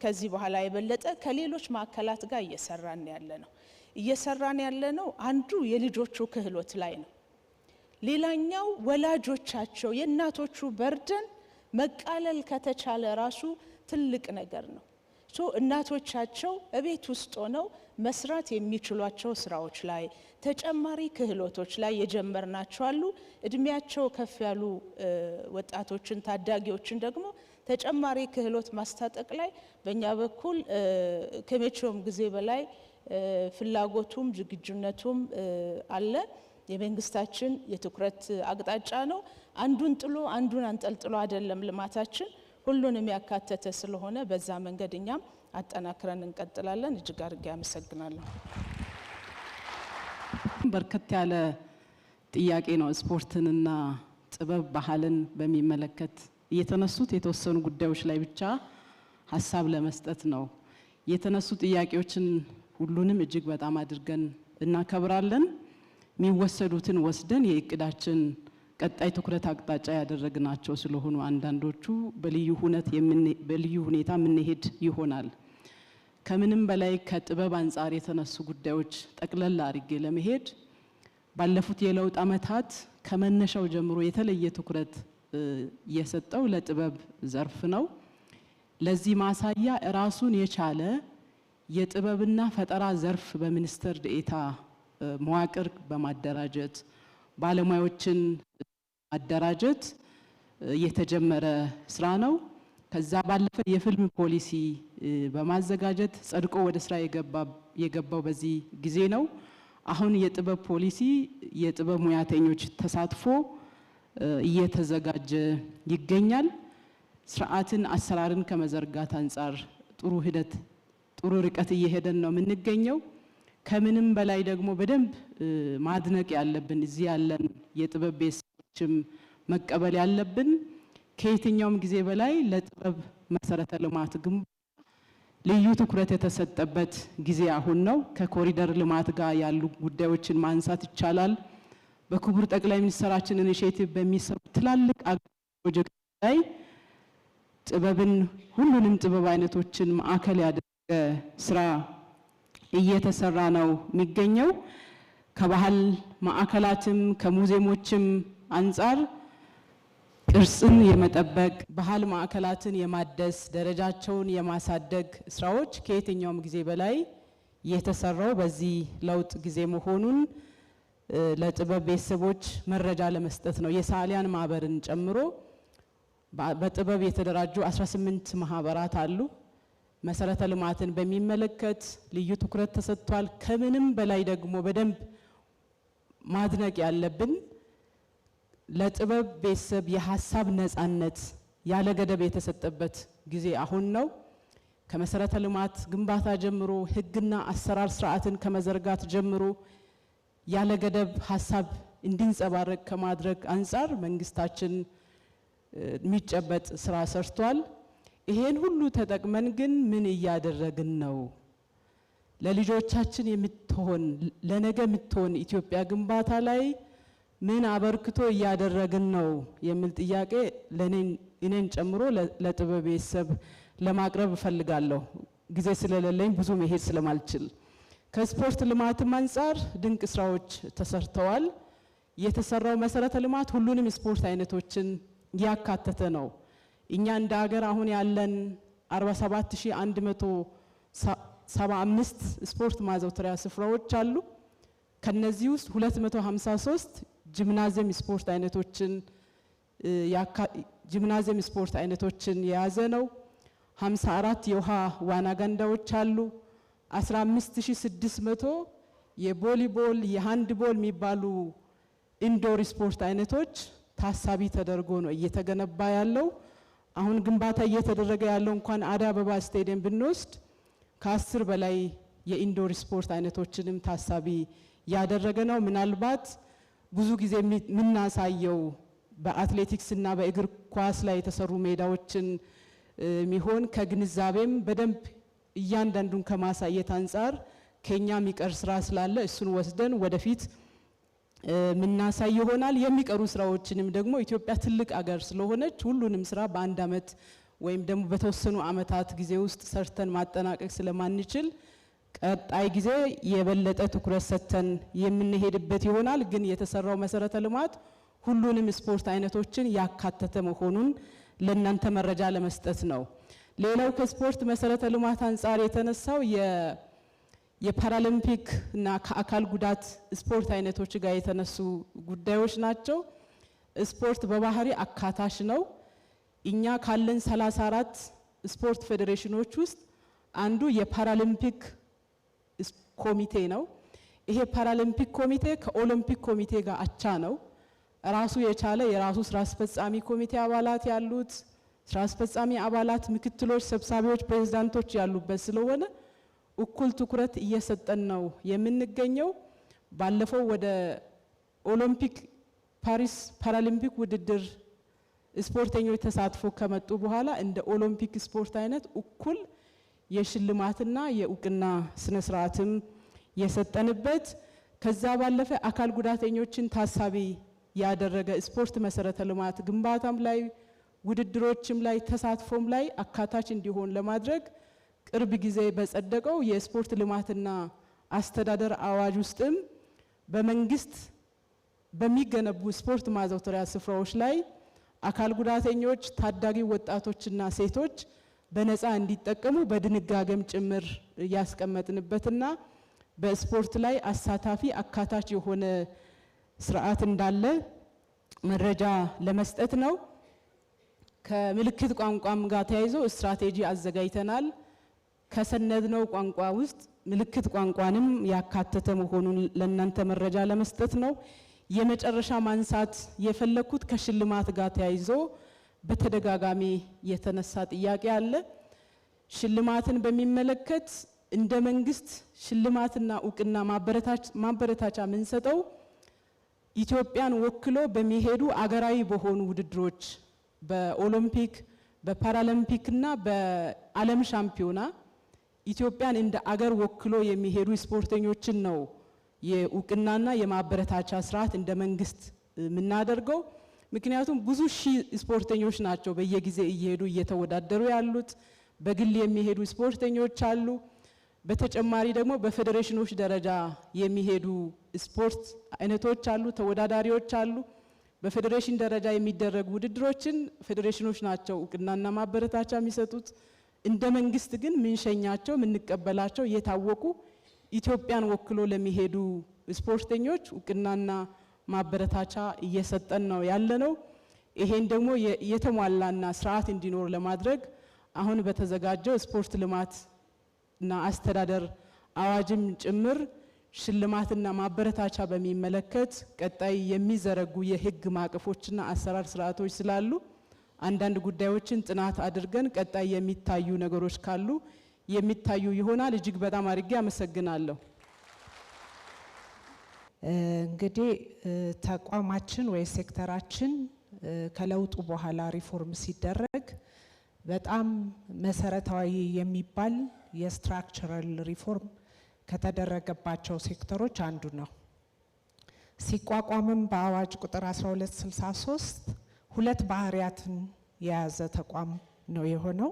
ከዚህ በኋላ የበለጠ ከሌሎች ማዕከላት ጋር እየሰራን ያለ ነው። አንዱ የልጆቹ ክህሎት ላይ ነው። ሌላኛው ወላጆቻቸው የእናቶቹ በርደን መቃለል ከተቻለ ራሱ ትልቅ ነገር ነው። እናቶቻቸው እቤት ውስጥ ሆነው መስራት የሚችሏቸው ስራዎች ላይ ተጨማሪ ክህሎቶች ላይ የጀመርናቸው አሉ። እድሜያቸው ከፍ ያሉ ወጣቶችን ታዳጊዎችን ደግሞ ተጨማሪ ክህሎት ማስታጠቅ ላይ በእኛ በኩል ከመቼውም ጊዜ በላይ ፍላጎቱም ዝግጁነቱም አለ። የመንግስታችን የትኩረት አቅጣጫ ነው። አንዱን ጥሎ አንዱን አንጠልጥሎ አይደለም ልማታችን፣ ሁሉንም ያካተተ ስለሆነ በዛ መንገድ እኛም አጠናክረን እንቀጥላለን። እጅግ አድርጌ አመሰግናለሁ። በርከት ያለ ጥያቄ ነው ስፖርትንና ጥበብ ባህልን በሚመለከት የተነሱት። የተወሰኑ ጉዳዮች ላይ ብቻ ሀሳብ ለመስጠት ነው የተነሱ ጥያቄዎችን ሁሉንም እጅግ በጣም አድርገን እናከብራለን። የሚወሰዱትን ወስደን የእቅዳችን ቀጣይ ትኩረት አቅጣጫ ያደረግናቸው ስለሆኑ አንዳንዶቹ በልዩ ሁኔታ የምንሄድ ይሆናል። ከምንም በላይ ከጥበብ አንጻር የተነሱ ጉዳዮች ጠቅለል አድርጌ ለመሄድ ባለፉት የለውጥ ዓመታት ከመነሻው ጀምሮ የተለየ ትኩረት የሰጠው ለጥበብ ዘርፍ ነው። ለዚህ ማሳያ ራሱን የቻለ የጥበብና ፈጠራ ዘርፍ በሚኒስትር ዴኤታ መዋቅር በማደራጀት ባለሙያዎችን ማደራጀት የተጀመረ ስራ ነው። ከዛ ባለፈ የፊልም ፖሊሲ በማዘጋጀት ጸድቆ ወደ ስራ የገባው በዚህ ጊዜ ነው። አሁን የጥበብ ፖሊሲ የጥበብ ሙያተኞች ተሳትፎ እየተዘጋጀ ይገኛል። ስርዓትን አሰራርን ከመዘርጋት አንጻር ጥሩ ርቀት እየሄደን ነው የምንገኘው። ከምንም በላይ ደግሞ በደንብ ማድነቅ ያለብን እዚህ ያለን የጥበብ ቤተሰቦችም መቀበል ያለብን ከየትኛውም ጊዜ በላይ ለጥበብ መሰረተ ልማት ግንባታ ልዩ ትኩረት የተሰጠበት ጊዜ አሁን ነው። ከኮሪደር ልማት ጋር ያሉ ጉዳዮችን ማንሳት ይቻላል። በክቡር ጠቅላይ ሚኒስትራችን ኢኒሼቲቭ በሚሰሩ ትላልቅ ፕሮጀክት ላይ ጥበብን ሁሉንም ጥበብ አይነቶችን ማዕከል ያደረገ ስራ እየተሰራ ነው የሚገኘው። ከባህል ማዕከላትም ከሙዚየሞችም አንጻር ቅርስን የመጠበቅ ባህል ማዕከላትን የማደስ ደረጃቸውን የማሳደግ ስራዎች ከየትኛውም ጊዜ በላይ የተሰራው በዚህ ለውጥ ጊዜ መሆኑን ለጥበብ ቤተሰቦች መረጃ ለመስጠት ነው። የሰዓሊያን ማህበርን ጨምሮ በጥበብ የተደራጁ 18 ማህበራት አሉ። መሰረተ ልማትን በሚመለከት ልዩ ትኩረት ተሰጥቷል። ከምንም በላይ ደግሞ በደንብ ማድነቅ ያለብን ለጥበብ ቤተሰብ የሀሳብ ነፃነት ያለ ገደብ የተሰጠበት ጊዜ አሁን ነው። ከመሰረተ ልማት ግንባታ ጀምሮ ህግና አሰራር ስርዓትን ከመዘርጋት ጀምሮ ያለ ገደብ ሀሳብ እንዲንጸባረቅ ከማድረግ አንጻር መንግስታችን የሚጨበጥ ስራ ሰርቷል። ይሄን ሁሉ ተጠቅመን ግን ምን እያደረግን ነው? ለልጆቻችን የምትሆን ለነገ የምትሆን ኢትዮጵያ ግንባታ ላይ ምን አበርክቶ እያደረግን ነው የሚል ጥያቄ እኔን ጨምሮ ለጥበብ ቤተሰብ ለማቅረብ እፈልጋለሁ። ጊዜ ስለሌለኝ ብዙ መሄድ ስለማልችል ከስፖርት ልማትም አንጻር ድንቅ ስራዎች ተሰርተዋል። የተሰራው መሰረተ ልማት ሁሉንም ስፖርት አይነቶችን ያካተተ ነው። እኛ እንደ ሀገር አሁን ያለን 47175 ስፖርት ማዘውተሪያ ስፍራዎች አሉ። ከነዚህ ውስጥ 253 ጂምናዚየም ስፖርት አይነቶችን የያዘ ነው። 54 የውሃ ዋና ገንዳዎች አሉ። 15600 የቮሊቦል የሃንድቦል የሚባሉ ኢንዶር ስፖርት አይነቶች ታሳቢ ተደርጎ ነው እየተገነባ ያለው። አሁን ግንባታ እየተደረገ ያለው እንኳን አዲስ አበባ ስቴዲየም ብንወስድ ከ10 በላይ የኢንዶር ስፖርት አይነቶችንም ታሳቢ ያደረገ ነው። ምናልባት ብዙ ጊዜ የምናሳየው በአትሌቲክስ እና በእግር ኳስ ላይ የተሰሩ ሜዳዎችን የሚሆን ከግንዛቤም በደንብ እያንዳንዱን ከማሳየት አንጻር ከኛ የሚቀር ስራ ስላለ እሱን ወስደን ወደፊት ምናሳይ ይሆናል። የሚቀሩ ስራዎችንም ደግሞ ኢትዮጵያ ትልቅ አገር ስለሆነች ሁሉንም ስራ በአንድ አመት ወይም ደግሞ በተወሰኑ ዓመታት ጊዜ ውስጥ ሰርተን ማጠናቀቅ ስለማንችል ቀጣይ ጊዜ የበለጠ ትኩረት ሰጥተን የምንሄድበት ይሆናል። ግን የተሰራው መሰረተ ልማት ሁሉንም ስፖርት አይነቶችን ያካተተ መሆኑን ለእናንተ መረጃ ለመስጠት ነው። ሌላው ከስፖርት መሰረተ ልማት አንጻር የተነሳው የፓራሊምፒክ እና ከአካል ጉዳት ስፖርት አይነቶች ጋር የተነሱ ጉዳዮች ናቸው። ስፖርት በባህሪ አካታች ነው። እኛ ካለን 34 ስፖርት ፌዴሬሽኖች ውስጥ አንዱ የፓራሊምፒክ ኮሚቴ ነው። ይሄ ፓራሊምፒክ ኮሚቴ ከኦሎምፒክ ኮሚቴ ጋር አቻ ነው። ራሱ የቻለ የራሱ ስራ አስፈጻሚ ኮሚቴ አባላት ያሉት፣ ስራ አስፈጻሚ አባላት፣ ምክትሎች፣ ሰብሳቢዎች፣ ፕሬዝዳንቶች ያሉበት ስለሆነ እኩል ትኩረት እየሰጠን ነው የምንገኘው። ባለፈው ወደ ኦሎምፒክ ፓሪስ ፓራሊምፒክ ውድድር ስፖርተኞች ተሳትፎ ከመጡ በኋላ እንደ ኦሎምፒክ ስፖርት አይነት እኩል የሽልማትና የእውቅና ስነ ስርዓትም የሰጠንበት፣ ከዛ ባለፈ አካል ጉዳተኞችን ታሳቢ ያደረገ ስፖርት መሰረተ ልማት ግንባታም ላይ ውድድሮችም ላይ ተሳትፎም ላይ አካታች እንዲሆን ለማድረግ ቅርብ ጊዜ በጸደቀው የስፖርት ልማትና አስተዳደር አዋጅ ውስጥም በመንግስት በሚገነቡ ስፖርት ማዘውተሪያ ስፍራዎች ላይ አካል ጉዳተኞች፣ ታዳጊ ወጣቶችና ሴቶች በነፃ እንዲጠቀሙ በድንጋጌም ጭምር ያስቀመጥንበትና በስፖርት ላይ አሳታፊ አካታች የሆነ ስርዓት እንዳለ መረጃ ለመስጠት ነው። ከምልክት ቋንቋም ጋር ተያይዞ ስትራቴጂ አዘጋጅተናል። ከሰነድነው ቋንቋ ውስጥ ምልክት ቋንቋንም ያካተተ መሆኑን ለእናንተ መረጃ ለመስጠት ነው። የመጨረሻ ማንሳት የፈለኩት ከሽልማት ጋር ተያይዞ በተደጋጋሚ የተነሳ ጥያቄ አለ። ሽልማትን በሚመለከት እንደ መንግስት ሽልማትና እውቅና ማበረታቻ የምንሰጠው ኢትዮጵያን ወክሎ በሚሄዱ አገራዊ በሆኑ ውድድሮች በኦሎምፒክ፣ በፓራሊምፒክና በዓለም ሻምፒዮና ኢትዮጵያን እንደ አገር ወክሎ የሚሄዱ ስፖርተኞችን ነው የእውቅናና የማበረታቻ ስርዓት እንደ መንግስት የምናደርገው። ምክንያቱም ብዙ ሺህ ስፖርተኞች ናቸው በየጊዜ እየሄዱ እየተወዳደሩ ያሉት። በግል የሚሄዱ ስፖርተኞች አሉ። በተጨማሪ ደግሞ በፌዴሬሽኖች ደረጃ የሚሄዱ ስፖርት አይነቶች አሉ፣ ተወዳዳሪዎች አሉ። በፌዴሬሽን ደረጃ የሚደረጉ ውድድሮችን ፌዴሬሽኖች ናቸው እውቅናና ማበረታቻ የሚሰጡት። እንደ መንግስት ግን ምንሸኛቸው ምንቀበላቸው የታወቁ ኢትዮጵያን ወክሎ ለሚሄዱ ስፖርተኞች እውቅናና ማበረታቻ እየሰጠን ነው ያለነው። ይሄን ደግሞ የተሟላና ስርዓት እንዲኖር ለማድረግ አሁን በተዘጋጀው ስፖርት ልማትና አስተዳደር አዋጅም ጭምር ሽልማትና ማበረታቻ በሚመለከት ቀጣይ የሚዘረጉ የህግ ማዕቀፎችና አሰራር ስርዓቶች ስላሉ አንዳንድ ጉዳዮችን ጥናት አድርገን ቀጣይ የሚታዩ ነገሮች ካሉ የሚታዩ ይሆናል። እጅግ በጣም አድርጌ አመሰግናለሁ። እንግዲህ ተቋማችን ወይ ሴክተራችን ከለውጡ በኋላ ሪፎርም ሲደረግ በጣም መሰረታዊ የሚባል የስትራክቸራል ሪፎርም ከተደረገባቸው ሴክተሮች አንዱ ነው። ሲቋቋምም በአዋጅ ቁጥር 1263 ሁለት ባህሪያትን የያዘ ተቋም ነው የሆነው።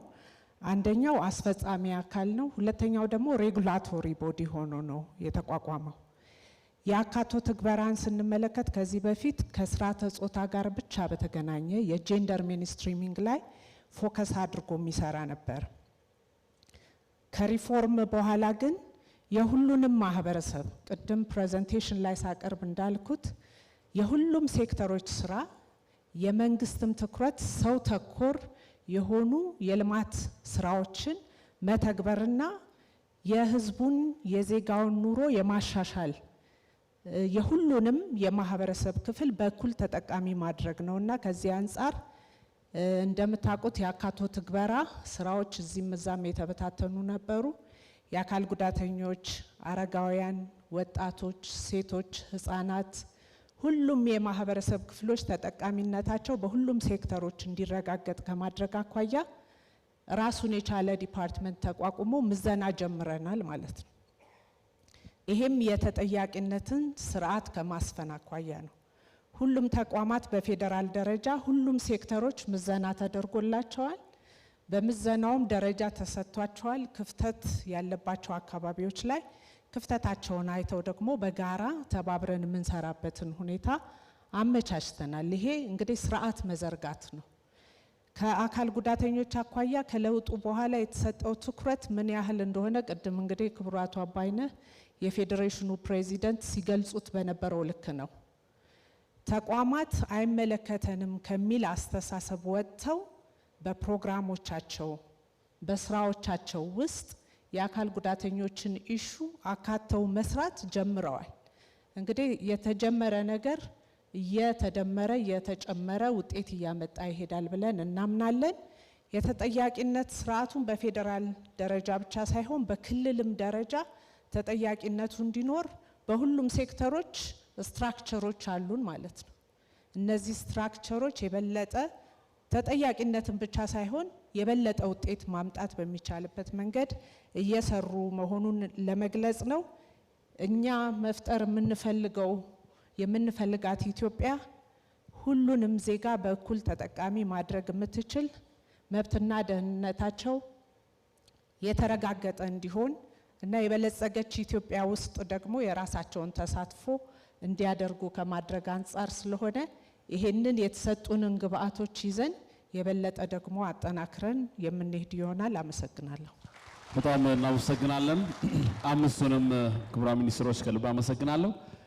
አንደኛው አስፈጻሚ አካል ነው፣ ሁለተኛው ደግሞ ሬጉላቶሪ ቦዲ ሆኖ ነው የተቋቋመው። የአካቶ ትግበራን ስንመለከት ከዚህ በፊት ከስርዓተ ጾታ ጋር ብቻ በተገናኘ የጄንደር ሚኒስትሪሚንግ ላይ ፎከስ አድርጎ የሚሰራ ነበር። ከሪፎርም በኋላ ግን የሁሉንም ማህበረሰብ ቅድም ፕሬዘንቴሽን ላይ ሳቀርብ እንዳልኩት የሁሉም ሴክተሮች ስራ የመንግስትም ትኩረት ሰው ተኮር የሆኑ የልማት ስራዎችን መተግበርና የህዝቡን የዜጋውን ኑሮ የማሻሻል የሁሉንም የማህበረሰብ ክፍል በኩል ተጠቃሚ ማድረግ ነውና ከዚህ አንጻር እንደምታውቁት የአካቶ ትግበራ ስራዎች እዚህም እዛም የተበታተኑ ነበሩ። የአካል ጉዳተኞች፣ አረጋውያን፣ ወጣቶች፣ ሴቶች፣ ህፃናት ሁሉም የማህበረሰብ ክፍሎች ተጠቃሚነታቸው በሁሉም ሴክተሮች እንዲረጋገጥ ከማድረግ አኳያ ራሱን የቻለ ዲፓርትመንት ተቋቁሞ ምዘና ጀምረናል ማለት ነው። ይሄም የተጠያቂነትን ስርዓት ከማስፈን አኳያ ነው። ሁሉም ተቋማት በፌዴራል ደረጃ ሁሉም ሴክተሮች ምዘና ተደርጎላቸዋል። በምዘናውም ደረጃ ተሰጥቷቸዋል። ክፍተት ያለባቸው አካባቢዎች ላይ ክፍተታቸውን አይተው ደግሞ በጋራ ተባብረን የምንሰራበትን ሁኔታ አመቻችተናል። ይሄ እንግዲህ ስርዓት መዘርጋት ነው። ከአካል ጉዳተኞች አኳያ ከለውጡ በኋላ የተሰጠው ትኩረት ምን ያህል እንደሆነ ቅድም እንግዲህ ክቡር አቶ አባይነህ የፌዴሬሽኑ ፕሬዚደንት ሲገልጹት በነበረው ልክ ነው። ተቋማት አይመለከተንም ከሚል አስተሳሰብ ወጥተው በፕሮግራሞቻቸው በስራዎቻቸው ውስጥ የአካል ጉዳተኞችን ኢሹ አካተው መስራት ጀምረዋል። እንግዲህ የተጀመረ ነገር እየተደመረ እየተጨመረ ውጤት እያመጣ ይሄዳል ብለን እናምናለን። የተጠያቂነት ስርዓቱን በፌዴራል ደረጃ ብቻ ሳይሆን በክልልም ደረጃ ተጠያቂነቱ እንዲኖር በሁሉም ሴክተሮች ስትራክቸሮች አሉን ማለት ነው። እነዚህ ስትራክቸሮች የበለጠ ተጠያቂነትን ብቻ ሳይሆን የበለጠ ውጤት ማምጣት በሚቻልበት መንገድ እየሰሩ መሆኑን ለመግለጽ ነው። እኛ መፍጠር የምንፈልጋት ኢትዮጵያ ሁሉንም ዜጋ በእኩል ተጠቃሚ ማድረግ የምትችል መብትና ደህንነታቸው የተረጋገጠ እንዲሆን እና የበለጸገች ኢትዮጵያ ውስጥ ደግሞ የራሳቸውን ተሳትፎ እንዲያደርጉ ከማድረግ አንጻር ስለሆነ ይሄንን የተሰጡንን ግብአቶች ይዘን የበለጠ ደግሞ አጠናክረን የምንሄድ ይሆናል። አመሰግናለሁ። በጣም እናመሰግናለን። አምስቱንም ክቡራን ሚኒስትሮች ከልብ አመሰግናለሁ።